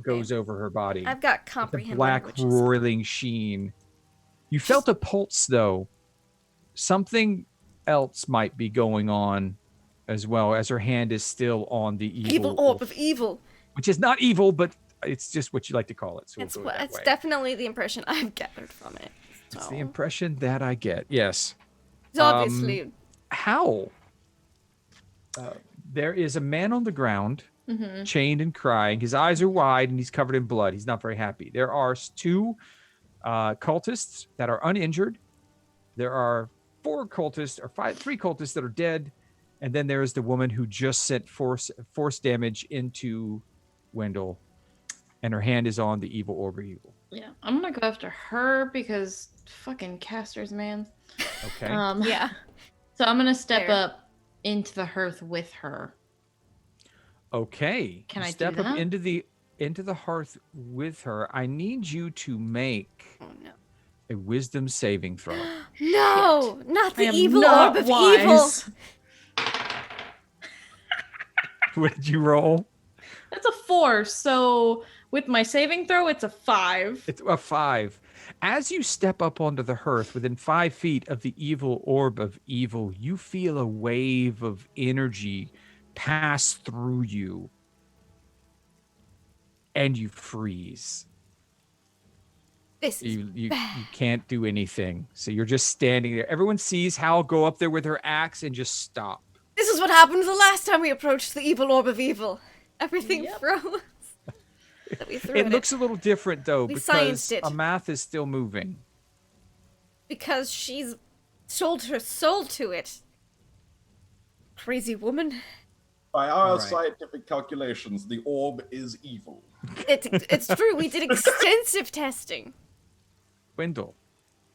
goes over her body. I've got The comprehend black languages. roiling sheen. You felt a pulse though. Something else might be going on as well, as her hand is still on the Evil orb of evil. which is not evil, but it's just what you like to call it. So It's we'll go that it's way. definitely the impression I've gathered from it. It's So. the impression that I get. Yes. It's obviously. Howl. There is a man on the ground, Mm-hmm. chained and crying. His eyes are wide and he's covered in blood. He's not very happy. There are 2 cultists that are uninjured. There are 4 cultists, or 3 cultists that are dead. And then there is the woman who just sent force damage into Wendell. And her hand is on the evil orb of evil. Yeah, I'm gonna go after her because fucking casters, man. Okay. Yeah. So I'm gonna step Fair. up into the hearth with her. Okay. Can You I do step up that? into the hearth with her? I need you to make Oh no. a wisdom saving throw. No, not I the am evil not orb of wise. evil. What did you roll? That's a 4. So with my saving throw, it's a 5. It's a 5. As you step up onto the hearth within 5 feet of the evil orb of evil, you feel a wave of energy pass through you. And you freeze. This is You can't do anything. So you're just standing there. Everyone sees Hal go up there with her axe and just stop. This is what happened the last time we approached the evil orb of evil. Everything Yep. froze. That we threw It at looks a little different though, We because scienced it. Amath is still moving. because she's sold her soul to it. Crazy woman. By our Right. scientific calculations, the orb is evil. It's true. We did extensive testing. Wendell,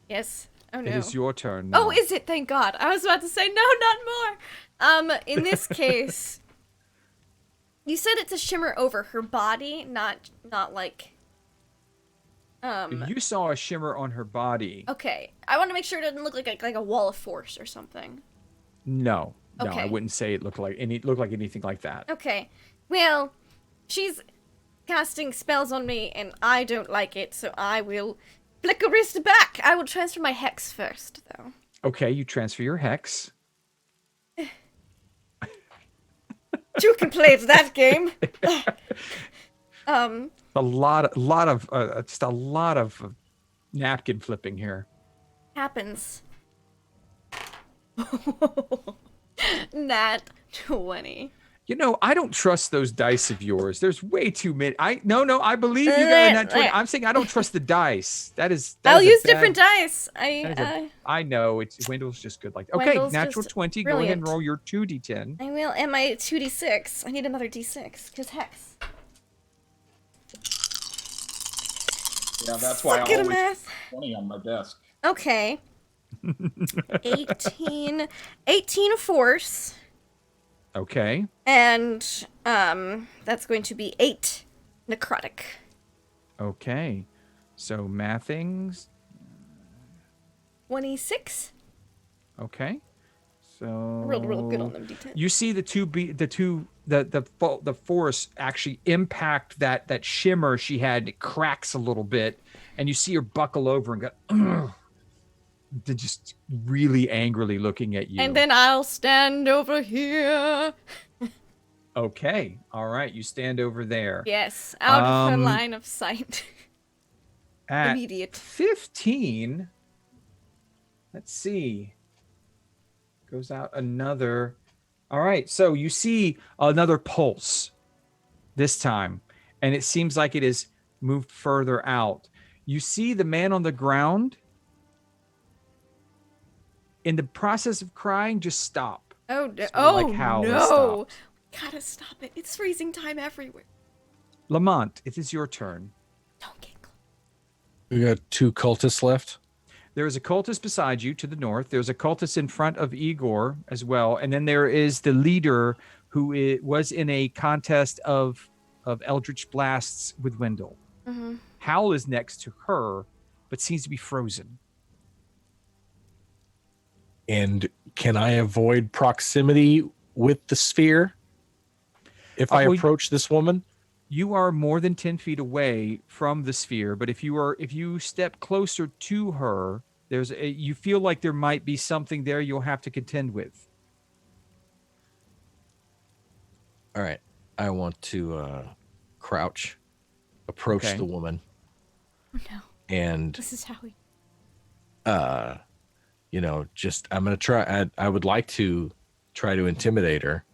Yes. Oh no. it is your turn now. Oh, is it? Thank God. I was about to say no, not more. In this case, you said it's a shimmer over her body, not like. You saw a shimmer on her body. Okay. I want to make sure it doesn't look like a wall of force or something. No, I Okay. wouldn't say it looked like anything like that. Okay. Well, she's casting spells on me, and I don't like it, so I will flick a wrist back. I will transfer my hex first, though. Okay, you transfer your hex. You can play that game. A lot of napkin flipping here. Happens. Nat 20. You know, I don't trust those dice of yours. There's way too many. I believe you got a nat 20. I'm saying I don't trust the dice. That is I'll is a use bad- different dice. that is I know it's Wendell's just good like that. Okay, Wendell's natural just 20. Go ahead and brilliant. roll your 2d10. I will, and my 2d6. I need another d6, because hex. Yeah, that's why Suck I it, always math. have 20 on my desk. Okay. 18 force, Okay. and that's going to be 8 necrotic. Okay. So mathings. 26. Okay. So I rolled real good on them D10. You see the force actually impact that shimmer she had. And it cracks a little bit, and you see her buckle over and go, ugh, just really angrily looking at you. And then I'll stand over here. Okay, all right, you stand over there. Yes, out of her line of sight. At Immediate. 15, let's see. Goes out another. All right, so you see another pulse this time, and it seems like it has moved further out. You see the man on the ground in the process of crying just stop. Oh, Sort of like Hal has no. stopped. Gotta stop it. It's freezing time everywhere. Lamont, it is your turn. Don't get close. We got 2 cultists left. There is a cultist beside you to the north. There's a cultist in front of Igor as well. And then there is the leader who was in a contest of Eldritch Blasts with Wendell. Mm-hmm. Howl is next to her, but seems to be frozen. And can I avoid proximity with the sphere if I approach this woman? You are more than 10 feet away from the sphere, but if you step closer to her, you feel like there might be something there you'll have to contend with. All right. I want to crouch, approach Okay. the woman, Oh, no. and This is how we... I'm gonna try. I would like to try to intimidate her.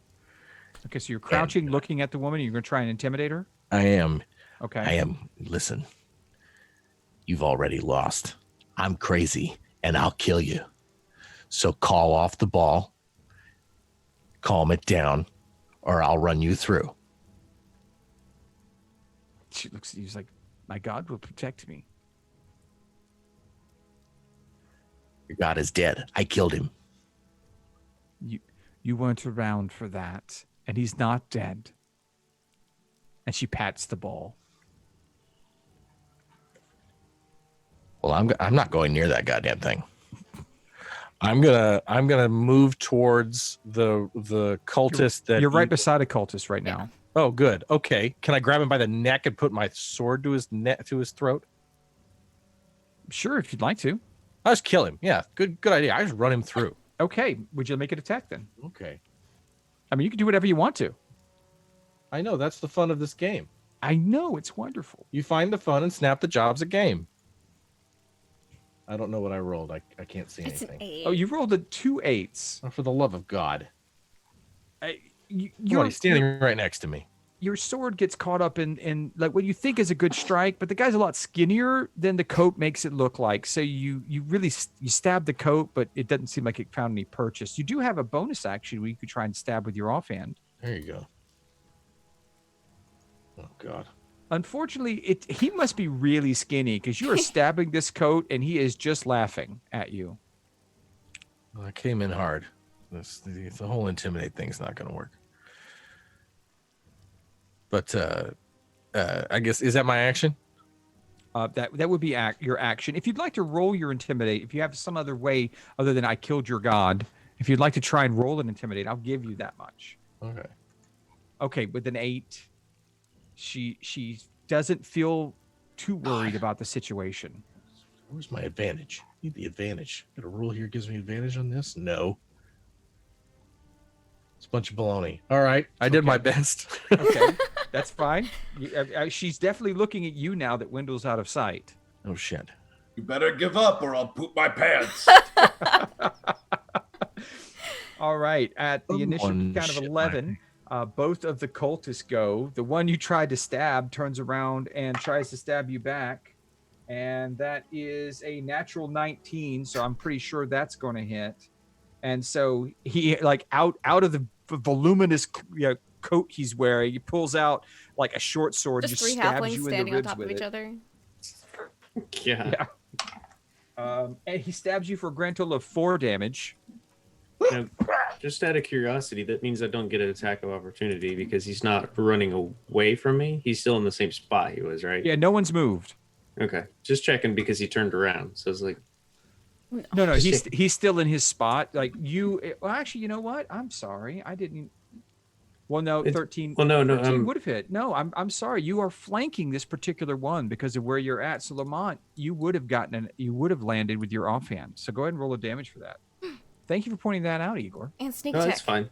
Okay, so you're crouching, looking at the woman, and you're going to try and intimidate her? I am. Okay. Listen, you've already lost. I'm crazy, and I'll kill you. So call off the ball, calm it down, or I'll run you through. She looks at you like, my God will protect me. Your God is dead. I killed him. You weren't around for that, and he's not dead. And she pats the ball. Well, I'm not going near that goddamn thing. I'm gonna move towards the cultist You're right beside a cultist right now. Oh, good. Okay. Can I grab him by the neck and put my sword to his throat? Sure, if you'd like to. I'll just kill him. Yeah, good idea. I just run him through. Okay, would you make an attack then? Okay. I mean, you can do whatever you want to. I know, that's the fun of this game. I know, it's wonderful. You find the fun and snap the job's a game. I don't know what I rolled. I can't see It's an anything. 8. Oh, you rolled 2 8s. Oh, for the love of God. You're He's standing right next to me. Your sword gets caught up in like what you think is a good strike, but the guy's a lot skinnier than the coat makes it look like. So you really stab the coat, but it doesn't seem like it found any purchase. You do have a bonus action where you could try and stab with your offhand. There you go. Oh God. Unfortunately, he must be really skinny because you are stabbing this coat and he is just laughing at you. Well, I came in hard. The whole intimidate thing's not going to work. But I guess, is that my action? That would be your action. If you'd like to roll your intimidate, if you have some other way other than I killed your god, if you'd like to try and roll an intimidate, I'll give you that much. Okay. Okay, with an 8, she doesn't feel too worried about the situation. Where's my advantage? I need the advantage. Got a rule here gives me advantage on this? No. It's a bunch of baloney. All right, I did my best. Okay, that's fine. She's definitely looking at you now that Wendell's out of sight. Oh shit. You better give up or I'll poop my pants. All right, at the initial One count of shit 11, both of the cultists go. The one you tried to stab turns around and tries to stab you back, and that is a natural 19. So I'm pretty sure that's going to hit. And so he, like, out of the voluminous coat he's wearing, he pulls out like a short sword, Just just 3 stabs halflings you in the standing on ribs top with of each it. other. Yeah. And he stabs you for a grand total of 4 damage. Now, just out of curiosity, that means I don't get an attack of opportunity because he's not running away from me. He's still in the same spot he was, right? Yeah, no one's moved. Okay. Just checking because he turned around. So it's like, No, he's still in his spot. Like you. Well, actually, you know what? I'm sorry. I didn't. Well, no, 13. Well, no, 13 would have hit. No, I'm sorry. You are flanking this particular one because of where you're at. So Lamont, you would have landed with your offhand. So go ahead and roll a damage for that. Thank you for pointing that out, Igor. And sneak No, attack. that's fine.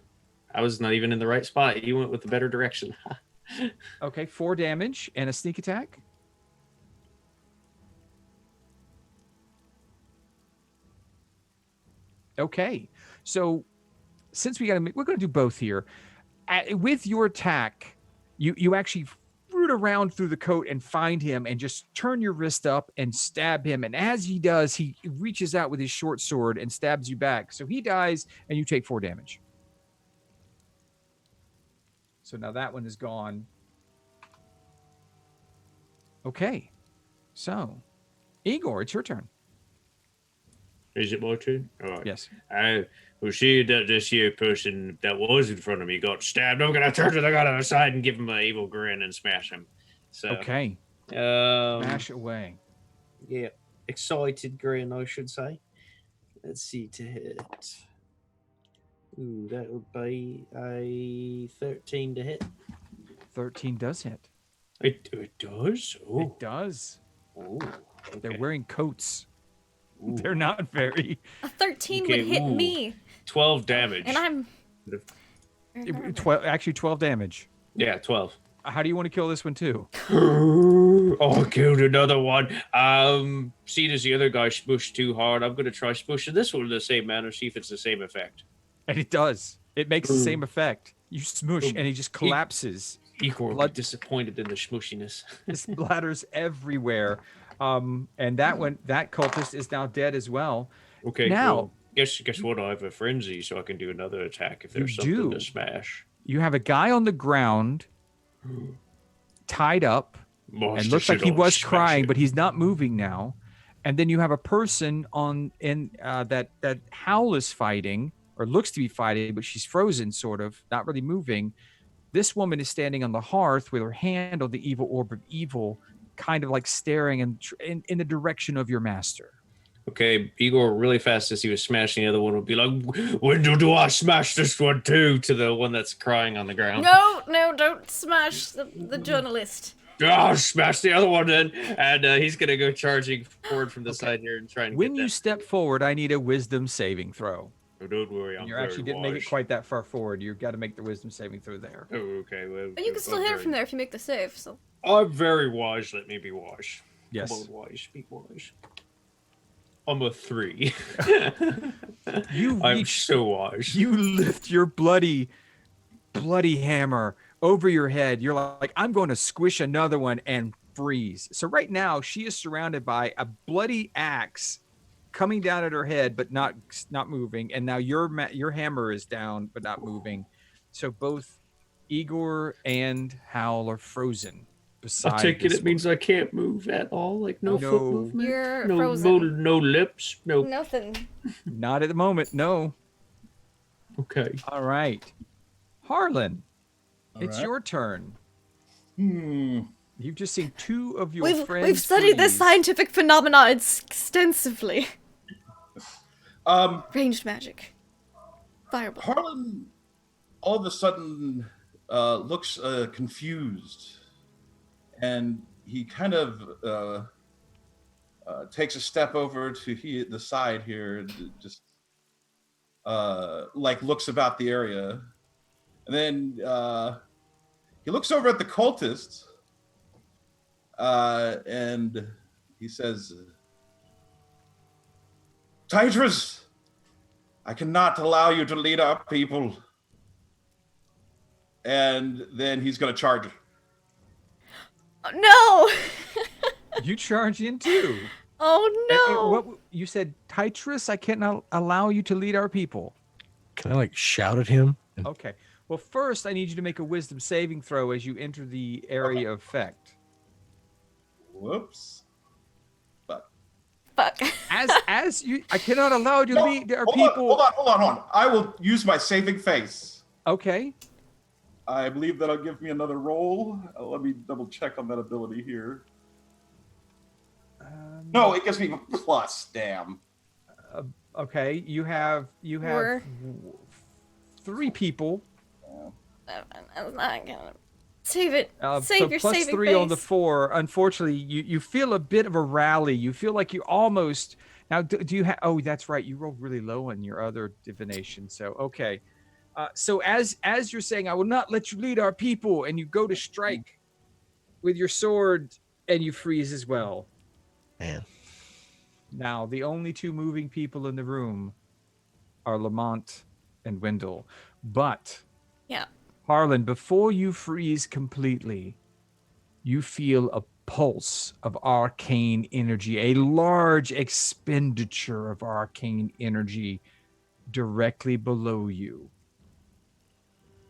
I was not even in the right spot. You went with the better direction. Okay, 4 damage and a sneak attack. Okay, so since we're going to do both here. With your attack, you actually root around through the coat and find him and just turn your wrist up and stab him. And as he does, he reaches out with his short sword and stabs you back. So he dies and you take 4 damage. So now that one is gone. Okay, so Igor, it's your turn. Is it my turn? All right. Yes. Well, see that this here person that was in front of me got stabbed. I'm gonna turn to the guy on the side and give him an evil grin and smash him. So Okay, smash. smash away. Yeah, excited grin, I should say. Let's see to hit. Ooh, that would be a 13 to hit. 13 does hit. It does. Oh, It does. oh, They're okay. wearing coats. Ooh. They're not very. A 13 Okay, would hit ooh. me, 12 damage. and I'm. 12 damage. Yeah, 12. How do you want to kill this one too? Oh, I killed another one. Seeing as the other guy smushed too hard, I'm gonna try smushing this one in the same manner, see if it's the same effect. And it does. It makes the same effect. You smush Boom. and he just collapses. Equal Blood- disappointed in the smushiness. It splatters everywhere. And that cultist is now dead as well. Okay, Now- cool. Guess what? I have a frenzy, so I can do another attack if there's You something do. to smash. You have a guy on the ground, tied up, and looks like he was crying, but he's not moving now. And then you have a person that Howl is fighting, or looks to be fighting, but she's frozen, sort of, not really moving. This woman is standing on the hearth with her hand on the evil orb of evil, kind of like staring in the direction of your master. Okay, Igor, really fast as he was smashing the other one, would be like, "When do I smash this one too?" To the one that's crying on the ground. No, don't smash the journalist. Oh, smash the other one then, and he's gonna go charging forward from the side here and try and When get you that. step forward, I need a wisdom saving throw. Oh, don't worry, I'm You very actually didn't make wise. it quite that far forward. You've got to make the wisdom saving throw there. Oh, okay. Well, But you can still hit it from there if you make the save. So I'm very wise. Let me be wise. Yes. Come on, wise. Be wise. I'm a 3. You I'm reach, so wise. you lift your bloody hammer over your head. You're like, I'm going to squish another one and freeze. So right now she is surrounded by a bloody axe coming down at her head, but not moving. And now your hammer is down, but not moving. So both Igor and Howl are frozen. I take it this it means I can't move at all, like no No. foot movement, you're no, frozen. no lips, no. Nothing. Not at the moment. No. Okay. All right. Harlan, All it's right. your turn. You've just seen 2 of your friends. We've studied this freeze. scientific phenomena extensively. Ranged magic. Fireball. Harlan all of a sudden looks confused, and he kind of takes a step over to the side here, and just like looks about the area, and then he looks over at the cultists, and he says, "Titus, I cannot allow you to lead our people." And then he's going to charge. No! You charge in too. Oh no! What you said, Titus? I cannot allow you to lead our people. Can I like shout at him? Okay. Well, first I need you to make a wisdom saving throw as you enter the area of effect. Whoops. Fuck. As you, I cannot allow you to lead our hold people. on. I will use my saving face. Okay. I believe that'll give me another roll. Let me double check on that ability here. No, it gives me a plus. Damn. Okay, you have Four. 3 people. I'm not gonna save it. So Save your plus saving 3 on the base. 4. Unfortunately, you feel a bit of a rally. You feel like you almost now. Do you have? Oh, that's right. You rolled really low on your other divination. So okay. So as you're saying, I will not let you lead our people, and you go to strike with your sword, and you freeze as well. Man. Now the only 2 moving people in the room are Lamont and Wendell, but Yeah. Harlan, before you freeze completely, you feel a pulse of arcane energy, a large expenditure of arcane energy directly below you.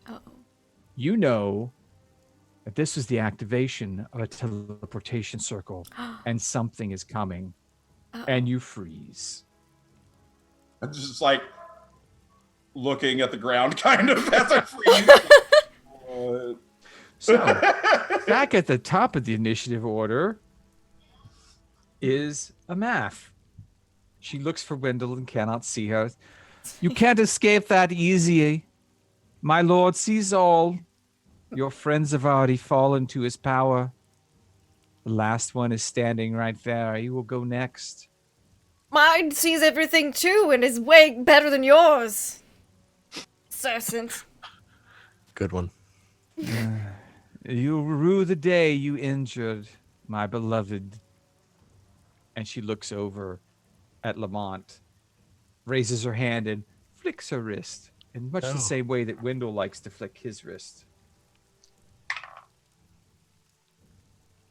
Oh. You know that this is the activation of a teleportation circle and something is coming, and you freeze. I'm just like looking at the ground, kind of as I freeze. So, back at the top of the initiative order is Amath. She looks for Wendell and cannot see her. You can't escape that easy. My lord sees all. Your friends have already fallen to his power. The last one is standing right there. He will go next. Mine sees everything too and is way better than yours. Sercent. Good one. You rue the day you injured my beloved. And she looks over at Lamont, raises her hand and flicks her wrist in much the same way that Wendell likes to flick his wrist.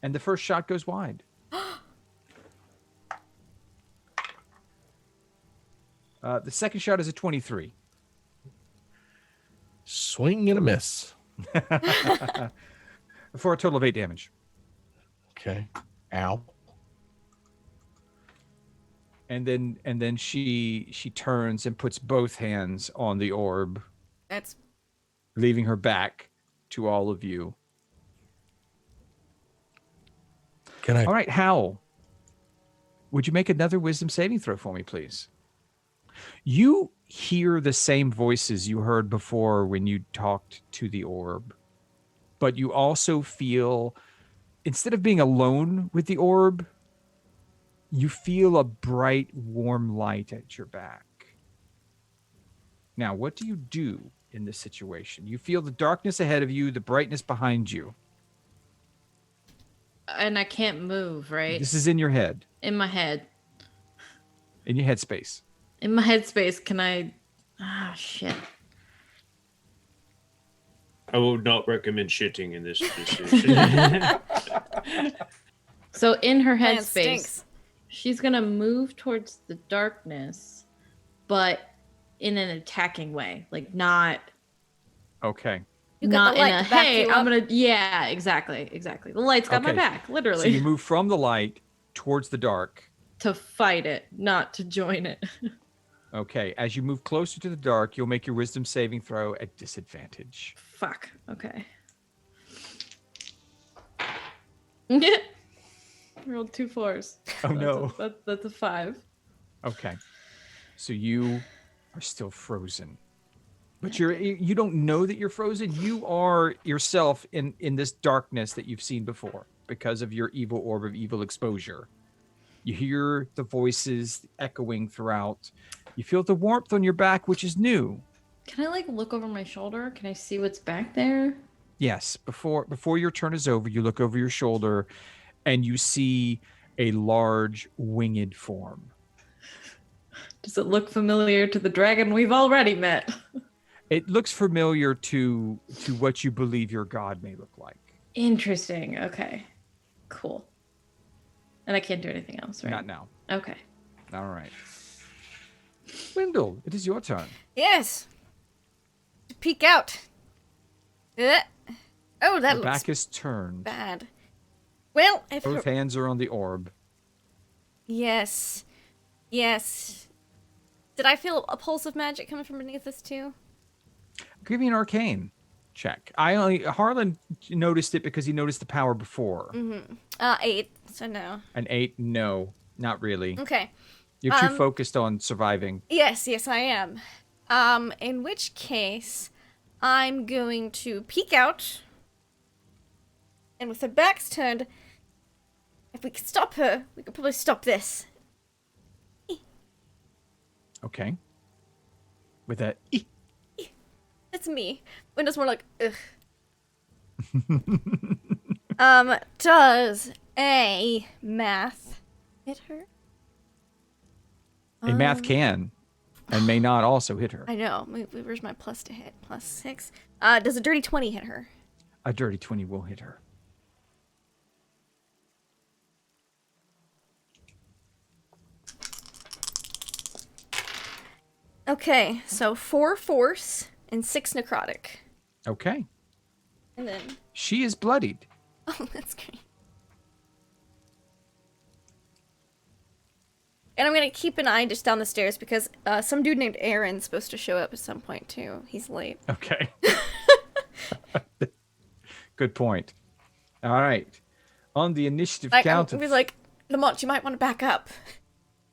And the first shot goes wide. The second shot is a 23. Swing and a miss. For a total of 8 damage. Okay. Ow. And then she turns and puts both hands on the orb, That's leaving her back to all of you. Can I? All right, Hal, would you make another wisdom saving throw for me, please? You hear the same voices you heard before when you talked to the orb, but you also feel, instead of being alone with the orb, you feel a bright, warm light at your back. Now, what do you do in this situation? You feel the darkness ahead of you, the brightness behind you. And I can't move, right? This is in your head, In my head. in your headspace. In my headspace, can I... Ah, shit. I would not recommend shitting in this decision. So in her plan headspace, stinks. she's gonna move towards the darkness, but in an attacking way. Like, not... Okay. You got not the light in a, to back hey, you I'm up. gonna... Yeah, exactly. The light's got my Okay. back, So literally. you move from the light towards the dark. To fight it, not to join it. Okay. As you move closer to the dark, you'll make your wisdom saving throw at disadvantage. Fuck. Okay. Rolled 2 4s. Oh, no. That's a 5. Okay. So you are still frozen. But you don't know that you're frozen. You are yourself in this darkness that you've seen before because of your evil orb of evil exposure. You hear the voices echoing throughout. You feel the warmth on your back, which is new. Can I like look over my shoulder? Can I see what's back there? Yes, before your turn is over, you look over your shoulder and you see a large winged form. Does it look familiar to the dragon we've already met? It looks familiar to what you believe your god may look like. Interesting. Okay. Cool. And I can't do anything else, right? Not now. Okay. All right. Wendell, it is your turn. Yes. Peek out. Oh, that Your looks back is turned. bad. Well, if Both hands are on the orb. yes. Did I feel a pulse of magic coming from beneath this too? Give me an arcane check. Harlan noticed it because he noticed the power before. 8. So no. An 8, no, not really. Okay. You're too focused on surviving. Yes, I am. In which case, I'm going to peek out, and with her back's turned, if we could stop her, we could probably stop this. Okay. With that. It's me. Windows more like, ugh. Does a math hit her? A math can and may not also hit her. I know. Where's my plus to hit? +6. Does a dirty 20 hit her? A dirty 20 will hit her. Okay, so 4 force and 6 necrotic. Okay. And then... She is bloodied. Oh, that's great. And I'm gonna keep an eye just down the stairs because some dude named Aaron's supposed to show up at some point too. He's late. Okay. Good point. All right. On the initiative count I was like, Lamont, you might want to back up.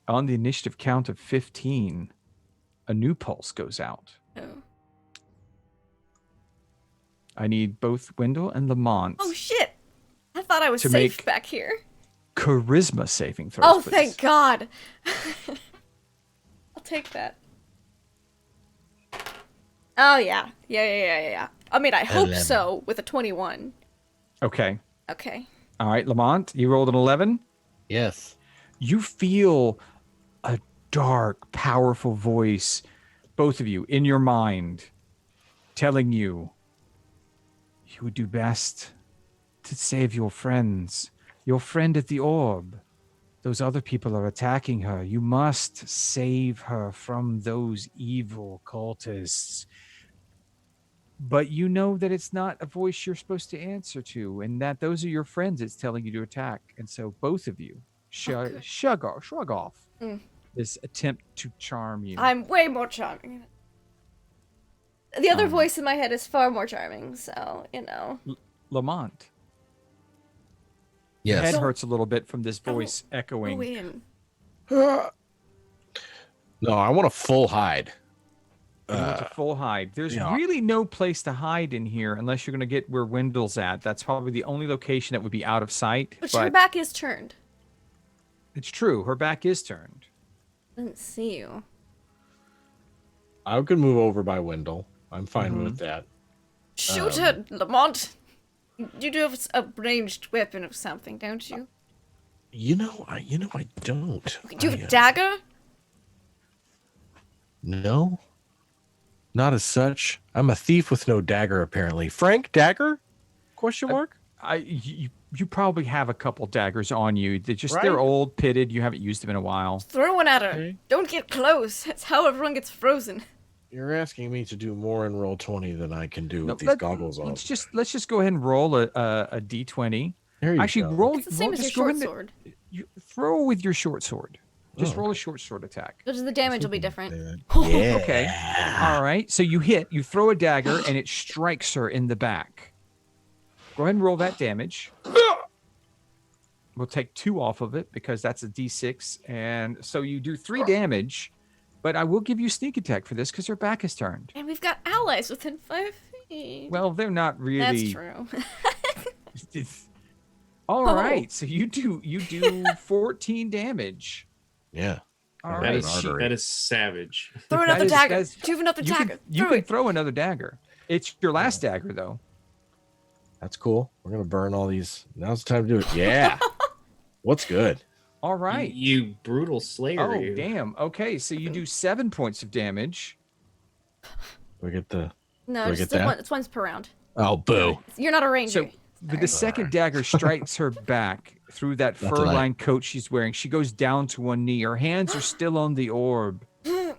On the initiative count of 15, a new pulse goes out. Oh. I need both Wendell and Lamont. Oh shit! I thought I was To safe make- back here. Charisma saving throws. Oh, please. thank God. I'll take that. Oh yeah. Yeah. I mean, I hope 11. so with a 21. Okay. Okay. All right, Lamont, you rolled an 11. Yes. You feel a dark, powerful voice, both of you, in your mind, telling you would do best to save your friends. Your friend at the orb. Those other people are attacking her. You must save her from those evil cultists. But you know that it's not a voice you're supposed to answer to, and that those are your friends it's telling you to attack. And so both of you good. shrug off Mm. this attempt to charm you. I'm way more charming. The other voice in my head is far more charming, so, you know. Lamont. Your Yes. head hurts a little bit from this voice Go echoing. in. No, I want a full hide. You want to full hide. There's yeah. really no place to hide in here unless you're going to get where Wendell's at. That's probably the only location that would be out of sight. But her back is turned. It's true. Her back is turned. Doesn't see you. I could move over by Wendell. I'm fine with that. Shoot her, Lamont. You do have a ranged weapon of something, don't you? I don't. Do you have a dagger? No. Not as such. I'm a thief with no dagger, apparently. Frank, dagger? Question mark? You probably have a couple daggers on you. They're Right. old, pitted. You haven't used them in a while. Throw one at her. Okay. Don't get close. That's how everyone gets frozen. You're asking me to do more in roll 20 than I can do No, with these let- goggles on. Let's just go ahead and roll a d20. There you Actually, go. roll. It's the same roll- as your just go short ahead and- sword. You throw with your short sword. Just Oh, roll a short sword attack. Because the damage will be different. Yeah. Okay. All right. So you throw a dagger, and it strikes her in the back. Go ahead and roll that damage. We'll take 2 off of it because that's a d6. And so you do 3 damage, but I will give you sneak attack for this because her back is turned. And we've got allies within 5 feet. Well, they're not really. That's true. All Oh. right. So you do 14 damage. Yeah. All That right. is artery. That is savage. Throw That another is- dagger. that's- Do you have another You dagger? can Throw it. throw another dagger. It's your last dagger, though. That's cool. We're going to burn all these. Now's the time to do it. Yeah. What's good? All right. You brutal slayer. Oh, you. damn. Okay, so you do 7 points of damage. We get the. No, Do I just get that? it's once per round. Oh, boo. You're not a ranger. So with the second dagger strikes her back through that That's what I- fur-lined coat she's wearing. She goes down to one knee. Her hands are still on the orb. And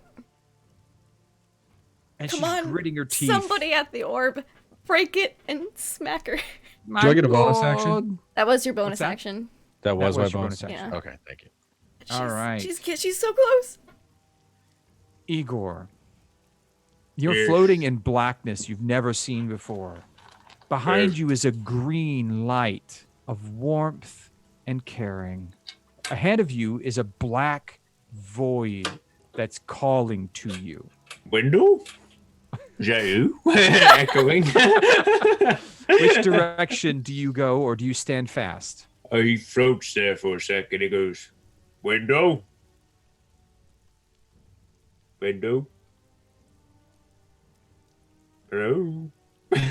Come she's on, gritting her teeth. Somebody at the orb, break it and smack her. My Do I get a bonus God. action? That was your bonus that? action. That was my was your bonus. bonus action. Okay, thank you. All right. She's so close. Igor, you're Yeah. floating in blackness you've never seen before. Behind Yeah. you is a green light of warmth and caring. Ahead of you is a black void that's calling to you. Window? Is that you? Echoing. Which direction do you go, or do you stand fast? Oh, he floats there for a second. He goes, window? Window? Hello? I'm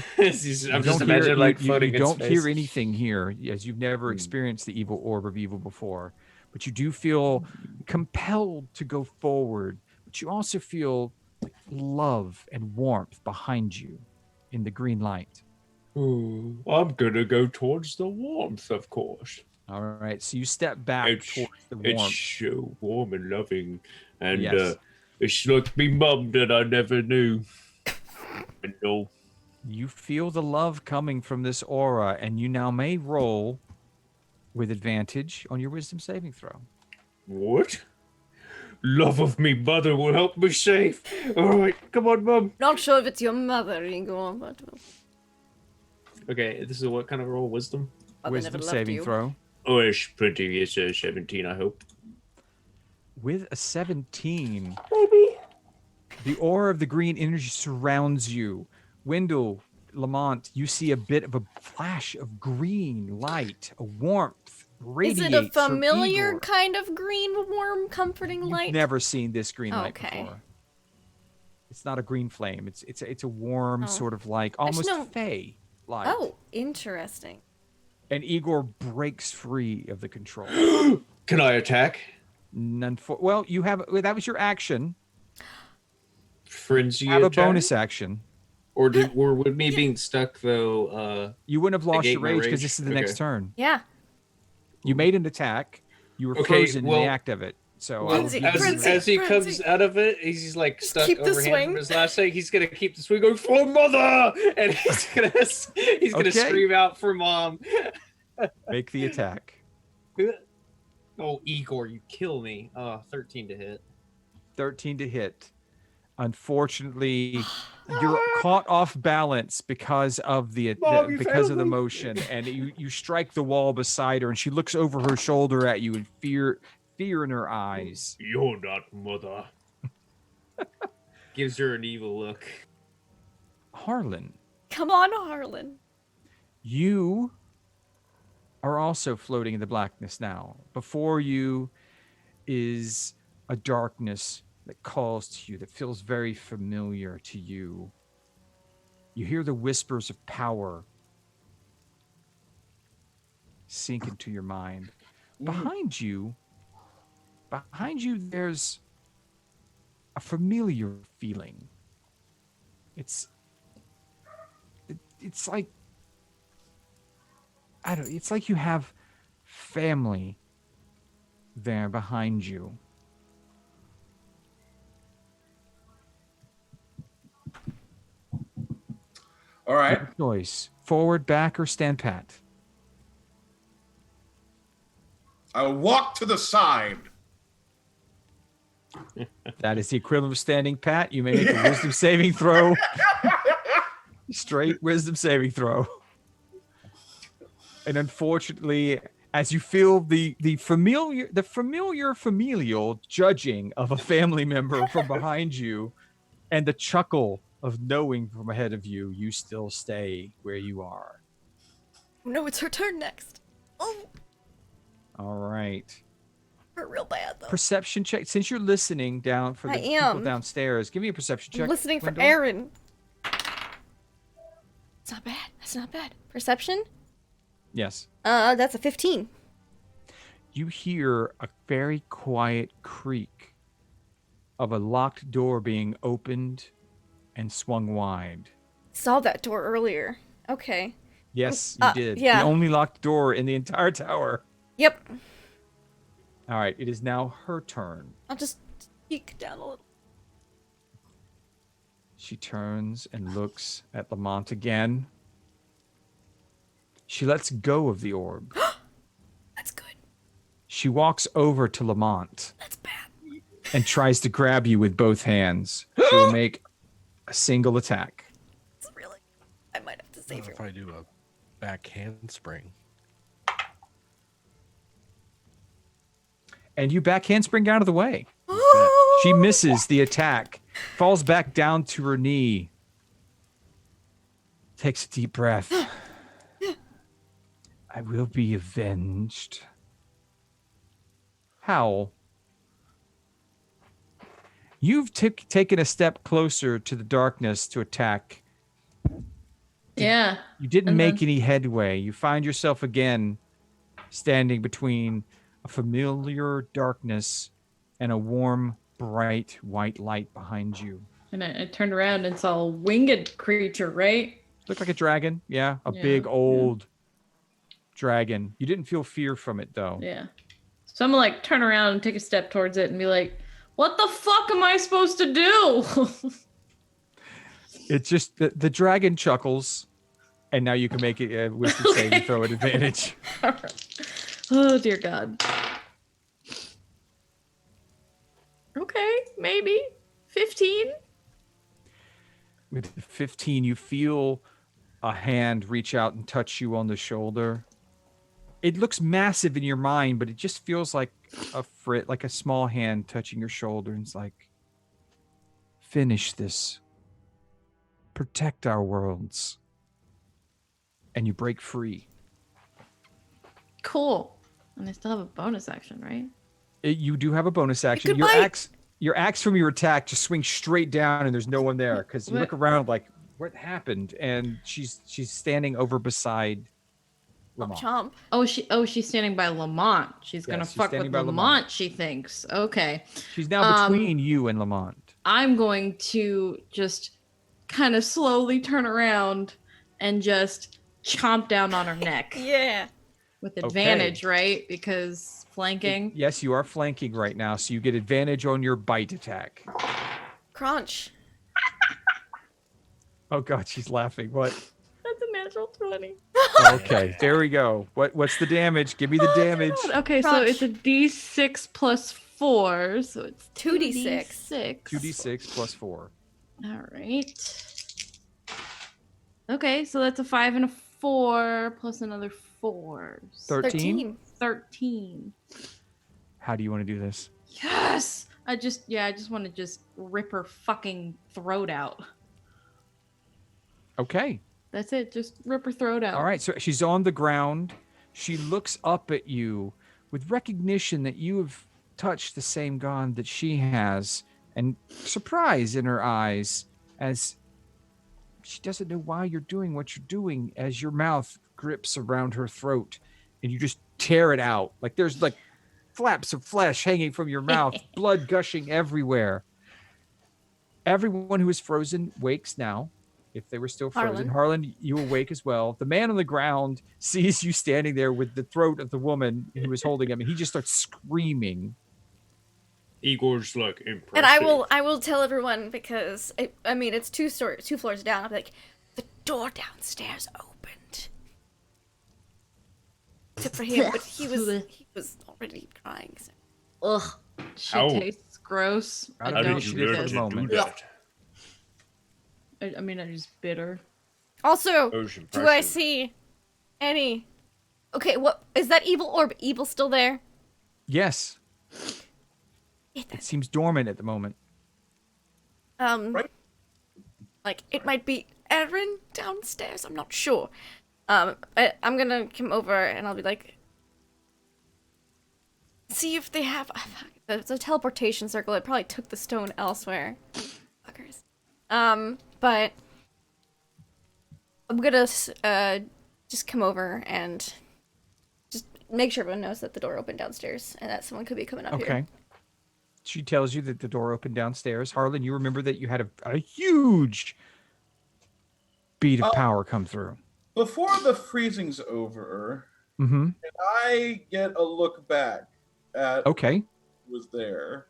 just imagining like floating you in don't space. hear anything here, as you've never experienced the evil orb of evil before, but you do feel compelled to go forward, but you also feel like love and warmth behind you in the green light. Ooh, I'm gonna go towards the warmth, of course. All right, so you step back towards the It's warmth. so warm and loving, and Yes. it's like me mum that I never knew. Window. You feel the love coming from this aura, and you now may roll with advantage on your wisdom saving throw. What? Love of me mother will help me safe. All right, come on, mum. Not sure if it's your mother, Igor, but Okay, this is what kind of roll? Wisdom? mother never Wisdom loved saving you. throw. Oh, it's plenty. It's 17, I hope. With a 17, Maybe. the aura of the green energy surrounds you. Wendell, Lamont, you see a bit of a flash of green light, a warmth Is radiates it a from familiar Igor. kind of green, warm, comforting You've light? never seen this green light Okay. before. It's not a green flame. It's a warm Oh. sort of like I just almost know- fey light. Oh, interesting. And Igor breaks free of the control. Can I attack? None for well, you have that was your action. Frenzy Have a attack? bonus action. Or with me being stuck though, You wouldn't have lost Negate your my rage because rage? this is the Okay. next turn. Yeah. You made an attack. You were Okay, frozen in well- the act of it. So Frenzy, as he comes out of it, he's like Just stuck keep the overhand swing. from his last thing. He's gonna keep the swing going for mother, and he's gonna Okay. scream out for mom. make the attack. Oh, Igor, you kill me. 13 to hit. 13 to hit. Unfortunately, you're caught off balance because of the Mom, you because of failed the me. motion, and you strike the wall beside her, and she looks over her shoulder at you in fear in her eyes. You're not mother. Gives her an evil look. Harlan, Come on, Harlan. you are also floating in the blackness now. Before you is a darkness that calls to you, that feels very familiar to you. You hear the whispers of power sink into your mind. Behind you, there's a familiar feeling. It's like, I don't, it's like you have family there behind you. All right. Your choice: forward, back, or stand pat. I'll walk to the side. That is the equivalent of standing pat. You may make a wisdom saving throw. Straight wisdom saving throw. And unfortunately, as you feel the familial judging of a family member from behind you, and the chuckle of knowing from ahead of you, you still stay where you are. No, it's her turn next. Oh, All right. hurt real bad though. Perception check. Since you're listening down for the I people am. downstairs, give me a perception I'm check. listening for Wendell. Aaron. It's not bad. That's not bad. Perception? Yes. That's a 15. You hear a very quiet creak of a locked door being opened and swung wide. Saw that door earlier. Okay. Yes, you did. yeah. The only locked door in the entire tower. Yep. All right, it is now her turn. I'll just peek down a little. She turns and looks at Lamont again. She lets go of the orb. That's good. She walks over to Lamont That's bad. and tries to grab you with both hands. She will make a single attack. It's really. I might have to save If her. I do a back handspring. And you back handspring out of the way. She misses the attack, falls back down to her knee, takes a deep breath. I will be avenged. Howl. You've taken a step closer to the darkness to attack. Yeah. You didn't And make then- any headway. You find yourself again standing between a familiar darkness and a warm, bright white light behind you. And I turned around and saw a winged creature, right? Looked like a dragon. Yeah, a Yeah, big yeah. old dragon. You didn't feel fear from it though. Yeah. So I'm gonna like turn around and take a step towards it and be like, what the fuck am I supposed to do? It's just the dragon chuckles, and now you can make it a wisdom save and throw an advantage. Oh dear God. Okay, maybe 15. With 15, you feel a hand reach out and touch you on the shoulder. It looks massive in your mind, but it just feels like like a small hand touching your shoulder, and it's like, finish this. Protect our worlds. And you break free. Cool. And I still have a bonus action, right? You do have a bonus action. Goodbye. Your axe from your attack just swings straight down, and there's no one there because you look around like, what happened? And she's standing over beside Lamont. Chomp. She's standing by Lamont. She's gonna Yes, she's fuck standing with by Lamont, Lamont. she thinks. Okay. She's now between you and Lamont. I'm going to just kind of slowly turn around and just chomp down on her neck Yeah. with advantage, right? Because flanking. Yes, you are flanking right now, so you get advantage on your bite attack. Crunch. Oh God, she's laughing. What? That's a natural 20. Okay, there we go. What's the damage? Give me the damage. Okay, so Crunch. it's a d6 plus 4, so it's 2d6. 2d6 plus 4. All right. Okay, so that's a 5 and a 4 plus another 4. 13? 13. How do you want to do this? Yes! I just want to just rip her fucking throat out. Okay. That's it. Just rip her throat out. All right, so she's on the ground. She looks up at you with recognition that you have touched the same god that she has, and surprise in her eyes as she doesn't know why you're doing what you're doing, as your mouth grips around her throat and you just tear it out. Like there's like flaps of flesh hanging from your mouth, blood gushing everywhere. Everyone who is frozen wakes now. If they were still frozen, Harlan, you awake as well. The man on the ground sees you standing there with the throat of the woman who is holding him, and he just starts screaming. Igor's like impressive. And I will tell everyone because I mean it's two floors down. I'm like, the door downstairs opened. Except for him, but he was already crying. So. Ugh. Shit How- tastes gross. I How don't did you do do this. that? moment. I mean, I'm just bitter. Also, That was do I impressive. see any? Okay, what is that evil orb? Evil still there? Yes, It- it seems dormant at the moment. Right. Like it might be Erin downstairs. I'm not sure. I'm gonna come over and I'll be like, see if they have. It's a teleportation circle. It probably took the stone elsewhere. Fuckers. But I'm gonna just come over and just make sure everyone knows that the door opened downstairs and that someone could be coming up here. Okay. She tells you that the door opened downstairs. Harlan, you remember that you had a huge beat of power come through. Before the freezing's over, Mm-hmm. can I get a look back at Okay. who was there?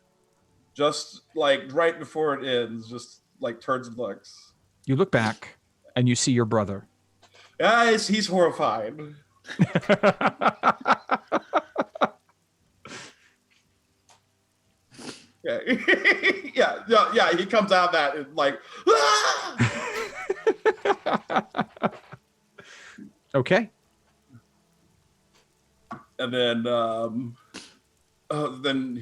Just like right before it ends, just like turns and looks. You look back and you see your brother. Guys, he's horrified. Yeah, yeah. He comes out of that and like, "Ah!" Okay. And then then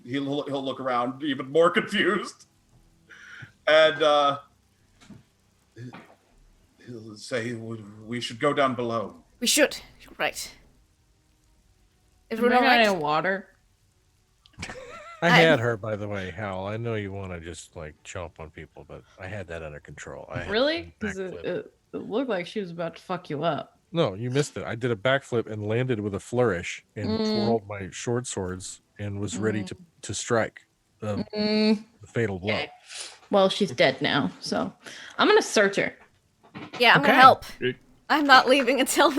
he'll look around even more confused, and he'll say, "We should go down below." We should. Right. Am Everyone all I right? running water? I had her, by the way, Hal. I know you want to just like chomp on people, but I had that under control. I had Really? a Because backflip. it looked like she was about to fuck you up. No, you missed it. I did a backflip and landed with a flourish and Mm. twirled my short swords and was ready to strike the fatal blow. Okay. Well, she's dead now, so I'm gonna search her. Yeah, I'm gonna Okay. help. Did- I'm not leaving until at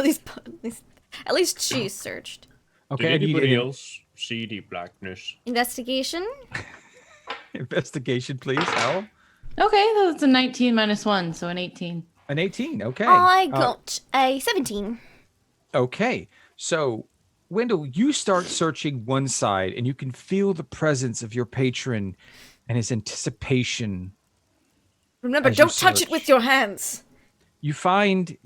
least she's searched. Okay. Did I need anybody an else see the blackness? Investigation. investigation, please, Hal. Okay, that's a 19 minus 1, so an 18. An 18. Okay. I got a 17. Okay. So, Wendell, you start searching one side, and you can feel the presence of your patron and his anticipation. Remember, As you don't touch it with search. your hands. You find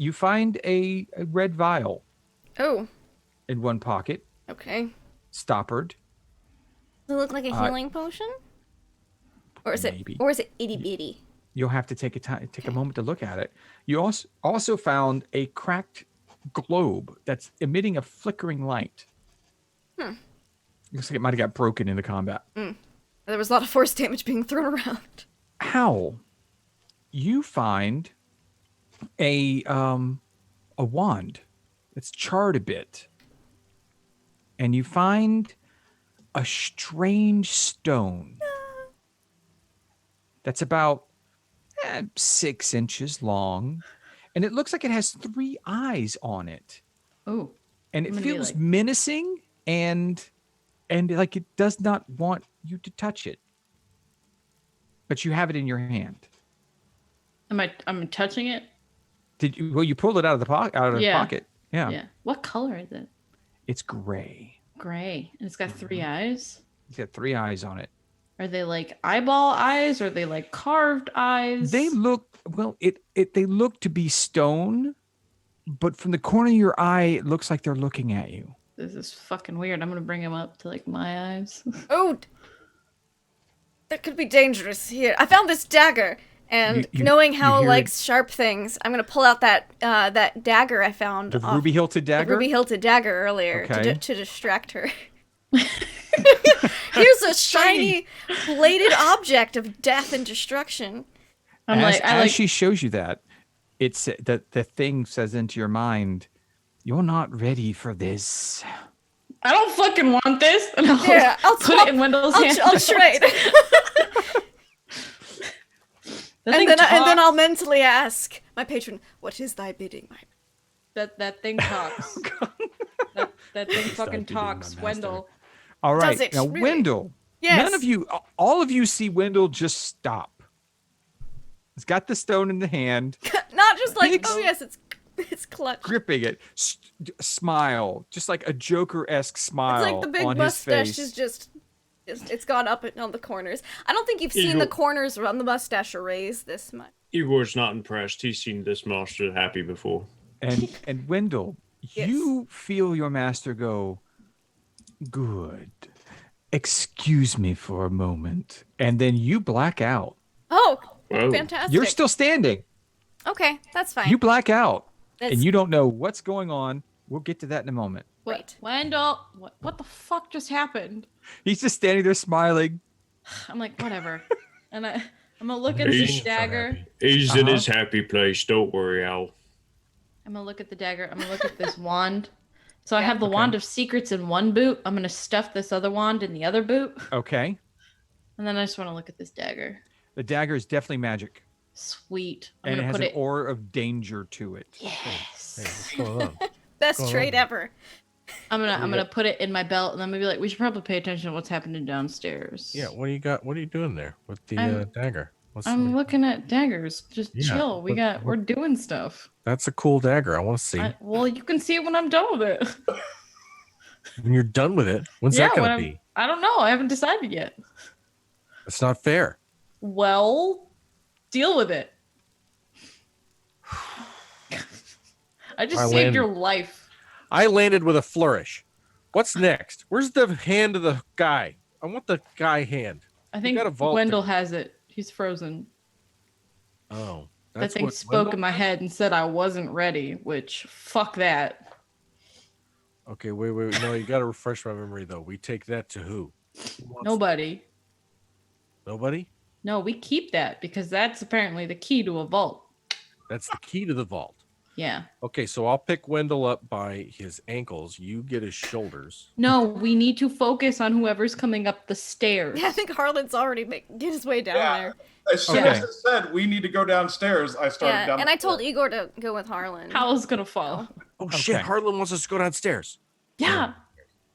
a red vial Oh, in one pocket, okay. stoppered. Does it look like a healing potion? Or is maybe. it itty bitty? You'll have to take a moment to look at it. You also found a cracked globe that's emitting a flickering light. Looks like it might have got broken in the combat. There was a lot of force damage being thrown around. Hal, you find a wand that's charred a bit, and you find a strange stone that's about 6 inches long, and it looks like it has 3 eyes on it, Oh, and it I'm gonna be feels like- menacing and like it does not want you to touch it, but you have it in your hand. I'm touching it? Did you? Well, you pulled it out of the pocket. Yeah. Yeah. What color is it? It's gray. Gray. And it's got 3 eyes? It's got 3 eyes on it. Are they like eyeball eyes? Or are they like carved eyes? They look they look to be stone, but from the corner of your eye, it looks like they're looking at you. This is fucking weird. I'm gonna bring them up to like my eyes. Oh, that could be dangerous. Here, I found this dagger, and You- knowing you how hear likes sharp things, I'm gonna pull out that dagger I found. The off- ruby hilted the dagger. ruby hilted dagger earlier Okay. to distract her. Here's a shiny bladed object of death and destruction. I'm as, like, as she shows you that, it's that the thing says into your mind, "You're not ready for this." I don't fucking want this. And I'll Yeah, I'll put swap- it in Wendell's hand. I'll trade. That thing and then I'll talks. mentally ask my patron, "What is thy bidding, my?" That thing talks. that thing fucking beating my talks, master. Wendell. All right, Does it now really? Wendell. Yes. None of you, all of you, see Wendell just stop. He's got the stone in the hand, Not just like, Big- oh yes, it's clutch. gripping it, smile, just like a Joker-esque smile It's like the big on mustache his face. is just it's gone up on the corners. I don't think you've seen the Igor- corners on the mustache erased this much. Igor's not impressed. He's seen this monster happy before. And Wendell, Yes. you feel your master go, "Good. Excuse me for a moment," and then you black out. Oh, Whoa. fantastic. You're still standing. okay. That's fine. You black out, That's- and you don't know what's going on. We'll get to that in a moment. Right. Wendell, what the fuck just happened? He's just standing there smiling. I'm like, whatever. And I'm gonna look at this He's dagger. He's in Uh-huh. his happy place. Don't worry, Al. I'm gonna look at the dagger. I'm gonna look at this wand. So I have the wand of secrets in one boot. I'm gonna stuff this other wand in the other boot. Okay. And then I just want to look at this dagger. The dagger is definitely magic, Sweet. I'm and it gonna has put an it. aura of danger to it. Yes. What's going on? Best Go trade on. ever. I'm gonna put it in my belt, and I'm gonna be like, we should probably pay attention to what's happening downstairs. Yeah, what do you got? What are you doing there with the I'm- dagger? What's I'm looking at daggers. Just Yeah, chill. We're doing stuff. That's a cool dagger. I want to see. Well, you can see it when I'm done with it. When you're done with it, when's Yeah, that when gonna I'm- be? I don't know. I haven't decided yet. It's not fair. Well, deal with it. I just I saved landed. your life. I landed with a flourish. What's next? Where's the hand of the guy? I want the guy hand. I think got a vault Wendell there. has it. He's frozen. Oh, That thing spoke in my head and said I wasn't ready, which fuck that. Okay, wait. No, you got to refresh my memory though. We take that to who? Nobody. Nobody? No, we keep that because that's apparently the key to a vault. That's the key to the vault. Yeah. Okay, so I'll pick Wendell up by his ankles. You get his shoulders. No, we need to focus on whoever's coming up the stairs. Yeah, I think Harlan's already get his way down there. As soon as it said we need to go downstairs, I started down. And I told Igor to go with Harlan. Howl's gonna fall. Oh shit! Harlan wants us to go downstairs. Yeah.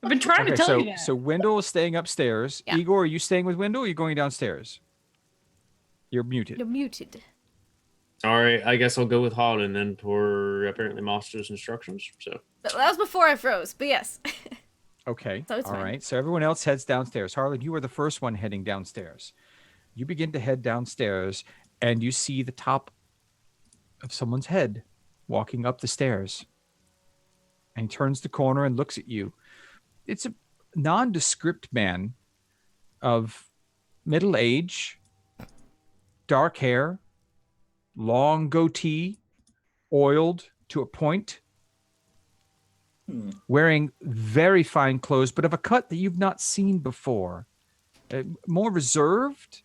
I've been trying to tell you that. So Wendell is staying upstairs. Yeah. Igor, are you staying with Wendell or are you going downstairs? You're muted. You're muted. All right, I guess I'll go with Holland then for apparently Master's instructions. So That was before I froze, but yes. Okay. So it's All fine. right. So everyone else heads downstairs. Harlan, you are the first one heading downstairs. You begin to head downstairs and you see the top of someone's head walking up the stairs. And he turns the corner and looks at you. It's a nondescript man of middle age, dark hair, long goatee, oiled to a point, wearing very fine clothes, but of a cut that you've not seen before. More reserved,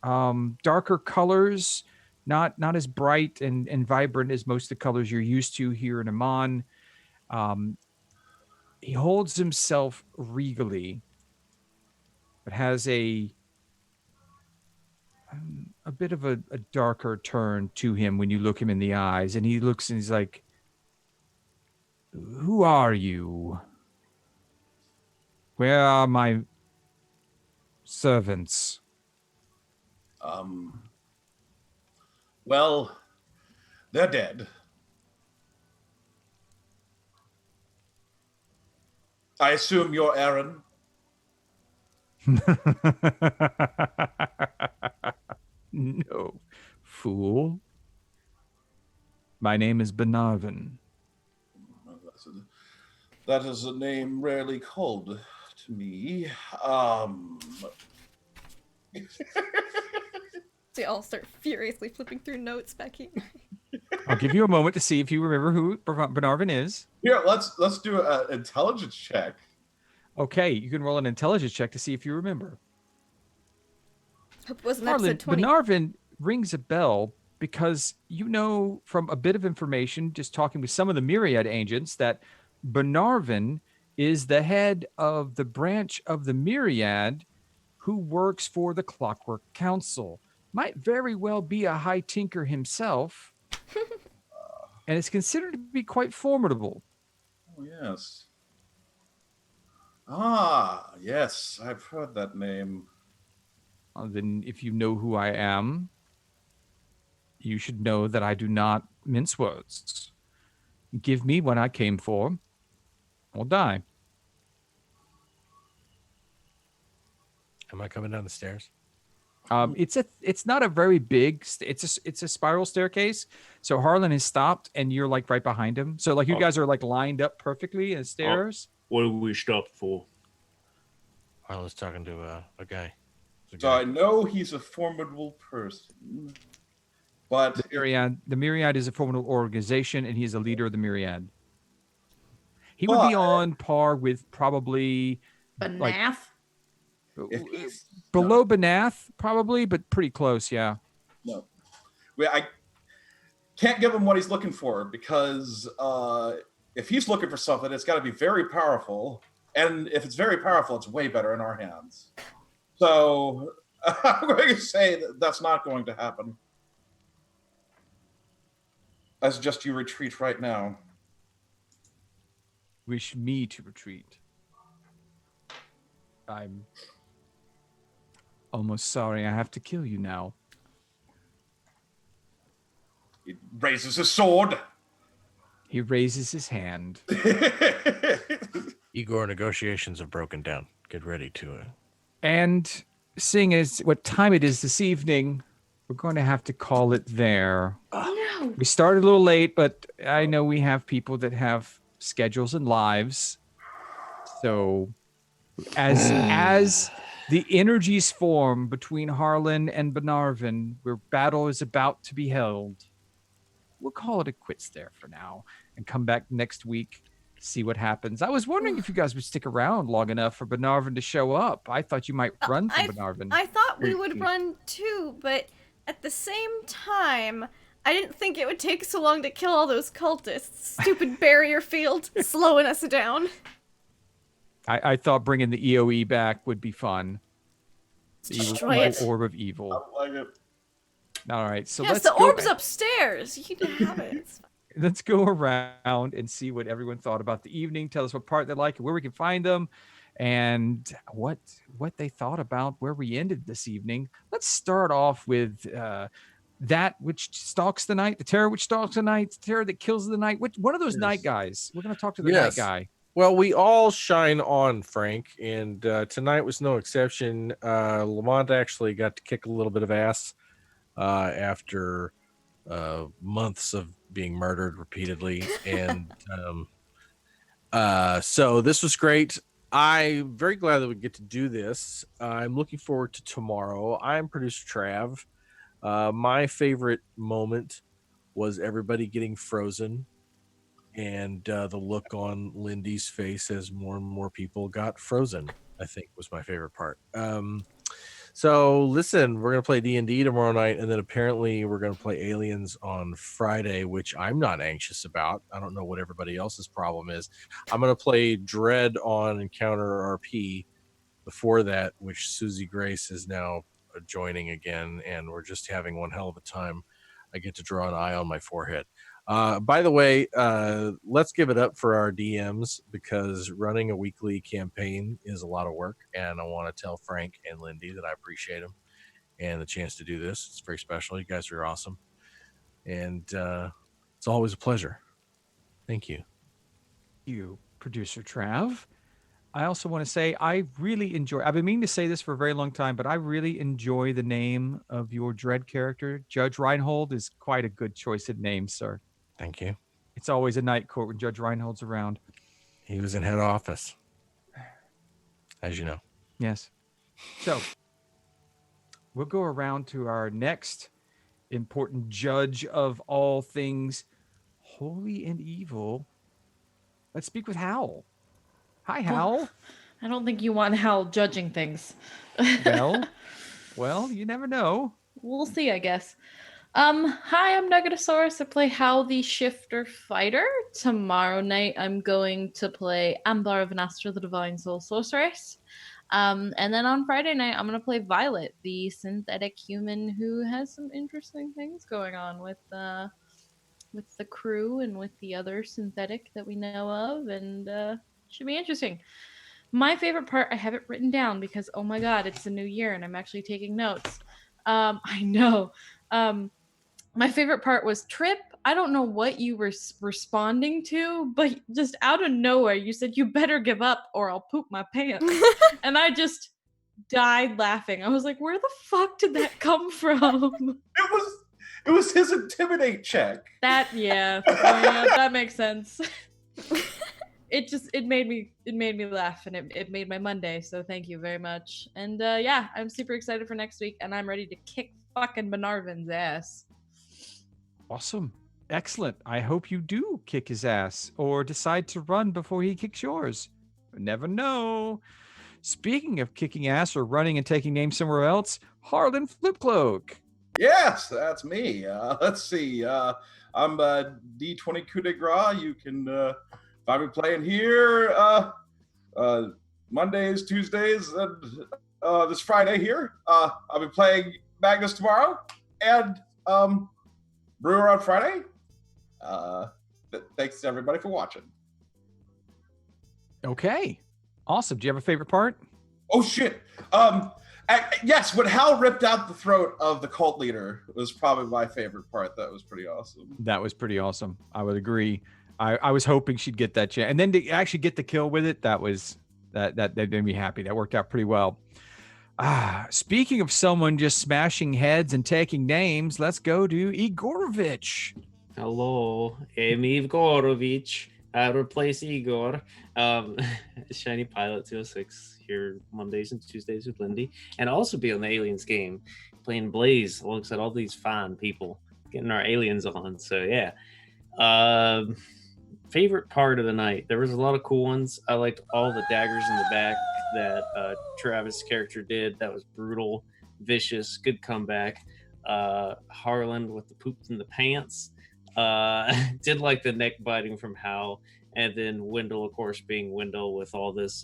darker colors, not as bright and vibrant as most of the colors you're used to here in Amman. He holds himself regally, but has a bit of a darker turn to him when you look him in the eyes, and he looks and he's like, "Who are you? Where are my servants?" Well, they're dead. I assume you're Aaron. No, fool. My name is Benarvin. That is a name rarely called to me. They all start furiously flipping through notes back here. I'll give you a moment to see if you remember who Benarvin is. Here, let's do an intelligence check. Okay, you can roll an intelligence check to see if you remember. Hope it wasn't Harlan, episode 20. Benarvin rings a bell because you know from a bit of information, just talking with some of the Myriad agents, that Benarvin is the head of the branch of the Myriad who works for the Clockwork Council. Might very well be a high tinker himself, and is considered to be quite formidable. Oh, yes. Ah, yes, I've heard that name. Then if you know who I am, you should know that I do not mince words. Give me what I came for, or die. Am I coming down the stairs? It's not a very big. It's a spiral staircase. So Harlan has stopped, and you're like right behind him. So like you guys are like lined up perfectly as stairs. what do we stop for? Harlan's talking to a guy. So I know he's a formidable person, but The Myriad is a formidable organization, and he is a leader of the Myriad. He would be on par with probably Banath? if he's below Banath, probably, but pretty close. Yeah. no, I can't give him what he's looking for because if he's looking for something, it's got to be very powerful, and if it's very powerful, it's way better in our hands. So I'm going to say that's not going to happen. I suggest you retreat right now. Wish me to retreat. I'm almost sorry I have to kill you now. He raises his sword. He raises his hand. Igor, negotiations have broken down. Get ready to And seeing as what time it is this evening, we're going to have to call it there. No. We started a little late, but I know we have people that have schedules and lives. So as the energies form between Harlan and Benarvin, where battle is about to be held, we'll call it quits there for now and come back next week, see what happens. I was wondering if you guys would stick around long enough for Benarvin to show up. I thought you might run from Benarvin. I thought we would run too, but at the same time, I didn't think it would take so long to kill all those cultists. Stupid barrier field slowing us down. I thought bringing the EOE back would be fun. Destroy it. Orb of evil. I like it. All right, so yes, let's the go orb's upstairs. You can have it. It's fine. Let's go around and see what everyone thought about the evening. Tell us what part they like and where we can find them, and what they thought about where we ended this evening. Let's start off with that which stalks the night, the terror which stalks the night, the terror that kills the night. One of those night guys? We're going to talk to the night guy. Well, we all shine on, Frank, and tonight was no exception. Lamont actually got to kick a little bit of ass after months of being murdered repeatedly, and so this was great. I'm very glad that we get to do this. I'm looking forward to tomorrow. I'm producer Trav. My favorite moment was everybody getting frozen, and the look on Lindy's face as more and more people got frozen, I think, was my favorite part. So listen, we're going to play D&D tomorrow night, and then apparently we're going to play Aliens on Friday, which I'm not anxious about. I don't know what everybody else's problem is. I'm going to play Dread on Encounter RP before that, which Susie Grace is now joining again, and we're just having one hell of a time. I get to draw an eye on my forehead. By the way, let's give it up for our DMs, because running a weekly campaign is a lot of work, and I want to tell Frank and Lindy that I appreciate them and the chance to do this. It's very special. You guys are awesome, and it's always a pleasure. Thank you. You, producer Trav. I also want to say I really enjoy, I've been meaning to say this for a very long time, but I really enjoy the name of your Dread character. Judge Reinhold is quite a good choice of name, sir. Thank you. It's always a night court when Judge Reinhold's around. He was in head office, as you know. Yes. So we'll go around to our next important judge of all things holy and evil. Let's speak with Howl. Hi, Howl. I don't think you want Hal judging things. Well, you never know. We'll see, I guess. Hi, I'm Nugatosaurus. I play Hal the Shifter Fighter. Tomorrow night, I'm going to play Ambar of Vanastra, the Divine Soul Sorceress. And then on Friday night, I'm going to play Violet, the synthetic human who has some interesting things going on with the crew and with the other synthetic that we know of, and should be interesting. My favorite part, I have it written down because, oh my god, it's the new year and I'm actually taking notes. I know. My favorite part was Trip. I don't know what you were responding to, but just out of nowhere, you said, "You better give up or I'll poop my pants." And I just died laughing. I was like, where the fuck did that come from? It was his intimidate check. That that makes sense. It made me laugh, and it made my Monday, so thank you very much. And yeah, I'm super excited for next week, and I'm ready to kick fucking Benarvin's ass. Awesome. Excellent. I hope you do kick his ass or decide to run before he kicks yours. Never know. Speaking of kicking ass or running and taking names somewhere else, Harlan Flipcloak. Yes, that's me. Let's see. I'm D20 Coup de Grace. You can find me playing here Mondays, Tuesdays, and this Friday here. I'll be playing Magnus tomorrow and Brewer on Friday. Thanks to everybody for watching. Okay. Awesome. Do you have a favorite part? Oh, shit. Yes, when Hal ripped out the throat of the cult leader was probably my favorite part. That was pretty awesome. That was pretty awesome. I would agree. I was hoping she'd get that chance. And then to actually get the kill with it, that made me happy. That worked out pretty well. Speaking of someone just smashing heads and taking names, let's go to Igorovich. Hello, I'm Igorovich. I replace Igor. Shiny Pilot 206 here Mondays and Tuesdays with Lindy, and also be on the Aliens game, playing Blaze alongside all these fine people, getting our aliens on. So yeah. Favorite part of the night. There was a lot of cool ones. I liked all the daggers in the back that Travis' character did. That was brutal, vicious, good comeback. Harlan with the poop in the pants. Did like the neck biting from Hal, and then Wendell, of course, being Wendell with all this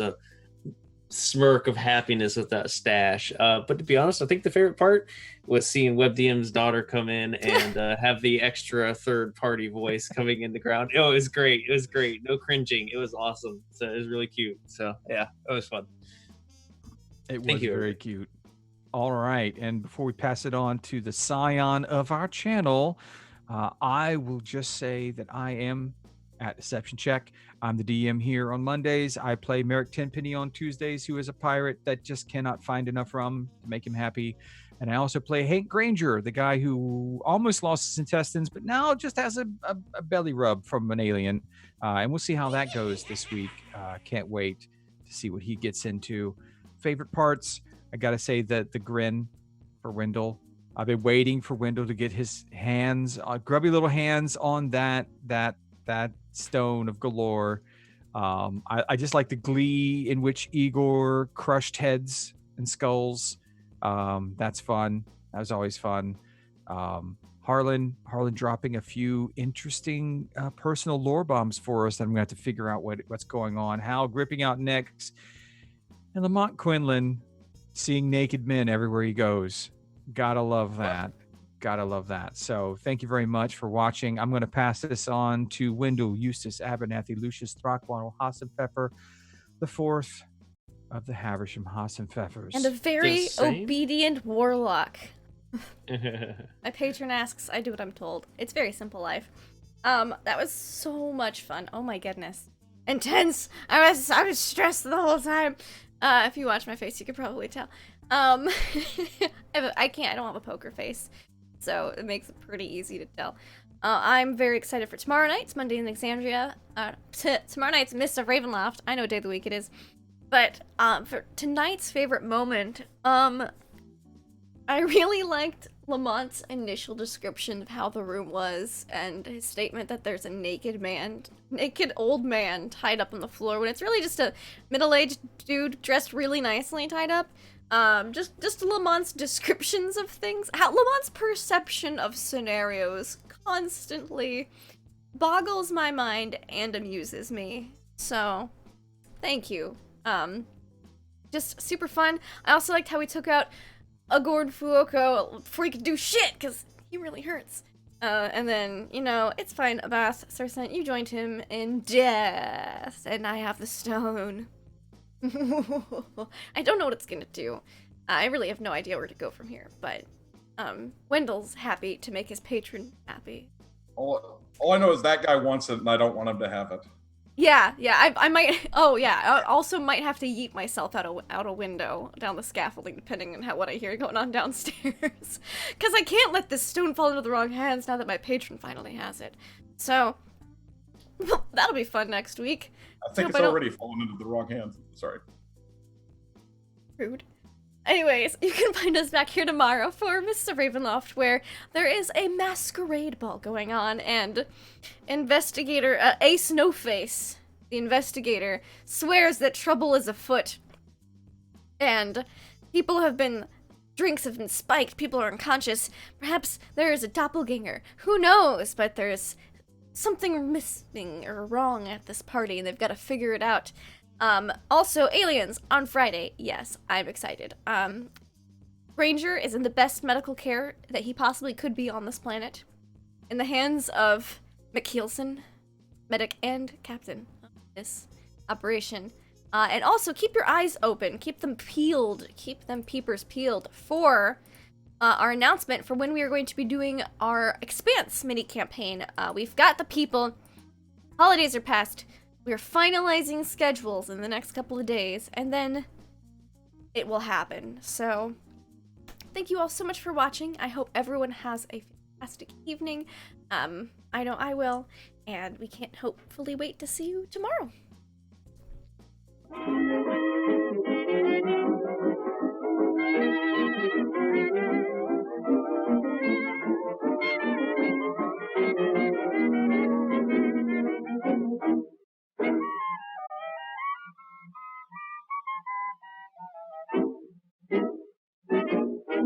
smirk of happiness with that stash. But to be honest, I think the favorite part was seeing WebDM's daughter come in and have the extra third party voice coming in the ground. Oh, it was great. It was great. No cringing. It was awesome. So it was really cute. So yeah, it was fun. It was Thank you, very cute. All right. And before we pass it on to the scion of our channel, I will just say that I am at Deception Check. I'm the DM here on Mondays. I play Merrick Tenpenny on Tuesdays, who is a pirate that just cannot find enough rum to make him happy. And I also play Hank Granger, the guy who almost lost his intestines, but now just has a belly rub from an alien. And we'll see how that goes this week. Can't wait to see what he gets into. Favorite parts, I got to say that the grin for Wendell. I've been waiting for Wendell to get his hands, grubby little hands on that stone of galore. I just like the glee in which Igor crushed heads and skulls. That's fun. That was always fun. Harlan dropping a few interesting personal lore bombs for us that I'm gonna have to figure out what's going on. Hal gripping out necks, and Lamont Quinlan seeing naked men everywhere he goes. Gotta love that. Gotta love that. So thank you very much for watching. I'm going to pass this on to Wendell, Eustace, Abernathy, Lucius, Throckwaddle, Hassenpfeffer, the fourth of the Haversham Hassenpfeffers. And a very obedient warlock. My patron asks, I do what I'm told. It's very simple life. That was so much fun. Oh my goodness. Intense. I was stressed the whole time. If you watch my face, you could probably tell. I don't have a poker face, so it makes it pretty easy to tell. I'm very excited for tomorrow night. It's Monday in Exandria. Tomorrow night's Mists of Ravenloft. I know what day of the week it is. But for tonight's favorite moment, I really liked Lamont's initial description of how the room was and his statement that there's a naked old man tied up on the floor when it's really just a middle-aged dude dressed really nicely tied up. Just Lamont's descriptions of things, how Lamont's perception of scenarios constantly boggles my mind and amuses me. So, thank you. Just super fun. I also liked how we took out Agord Fuoko before he could do shit, because he really hurts. And then, it's fine, Abath Sarcent, you joined him in death, and I have the stone. I don't know what it's gonna do. I really have no idea where to go from here, but Wendell's happy to make his patron happy. All I know is that guy wants it, and I don't want him to have it. Yeah, I might. Oh yeah, I also might have to yeet myself out a window down the scaffolding, depending on what I hear going on downstairs. Because I can't let this stone fall into the wrong hands now that my patron finally has it. So that'll be fun next week. I think it's already fallen into the wrong hands. Sorry. Rude. Anyways, you can find us back here tomorrow for Mists of Ravenloft, where there is a masquerade ball going on, and investigator Ace Noface, the investigator, swears that trouble is afoot, and drinks have been spiked, people are unconscious, perhaps there is a doppelganger, who knows, but there's something missing or wrong at this party, and they've got to figure it out. Also, aliens on Friday. Yes, I'm excited. Granger is in the best medical care that he possibly could be on this planet. In the hands of McKeelson, medic and captain of this operation. And also, keep your eyes open. Keep them peeled. Keep them peepers peeled for our announcement for when we are going to be doing our Expanse mini-campaign. We've got the people. Holidays are past. We're finalizing schedules in the next couple of days, and then it will happen. So, thank you all so much for watching. I hope everyone has a fantastic evening. I know I will. And we can't hopefully wait to see you tomorrow.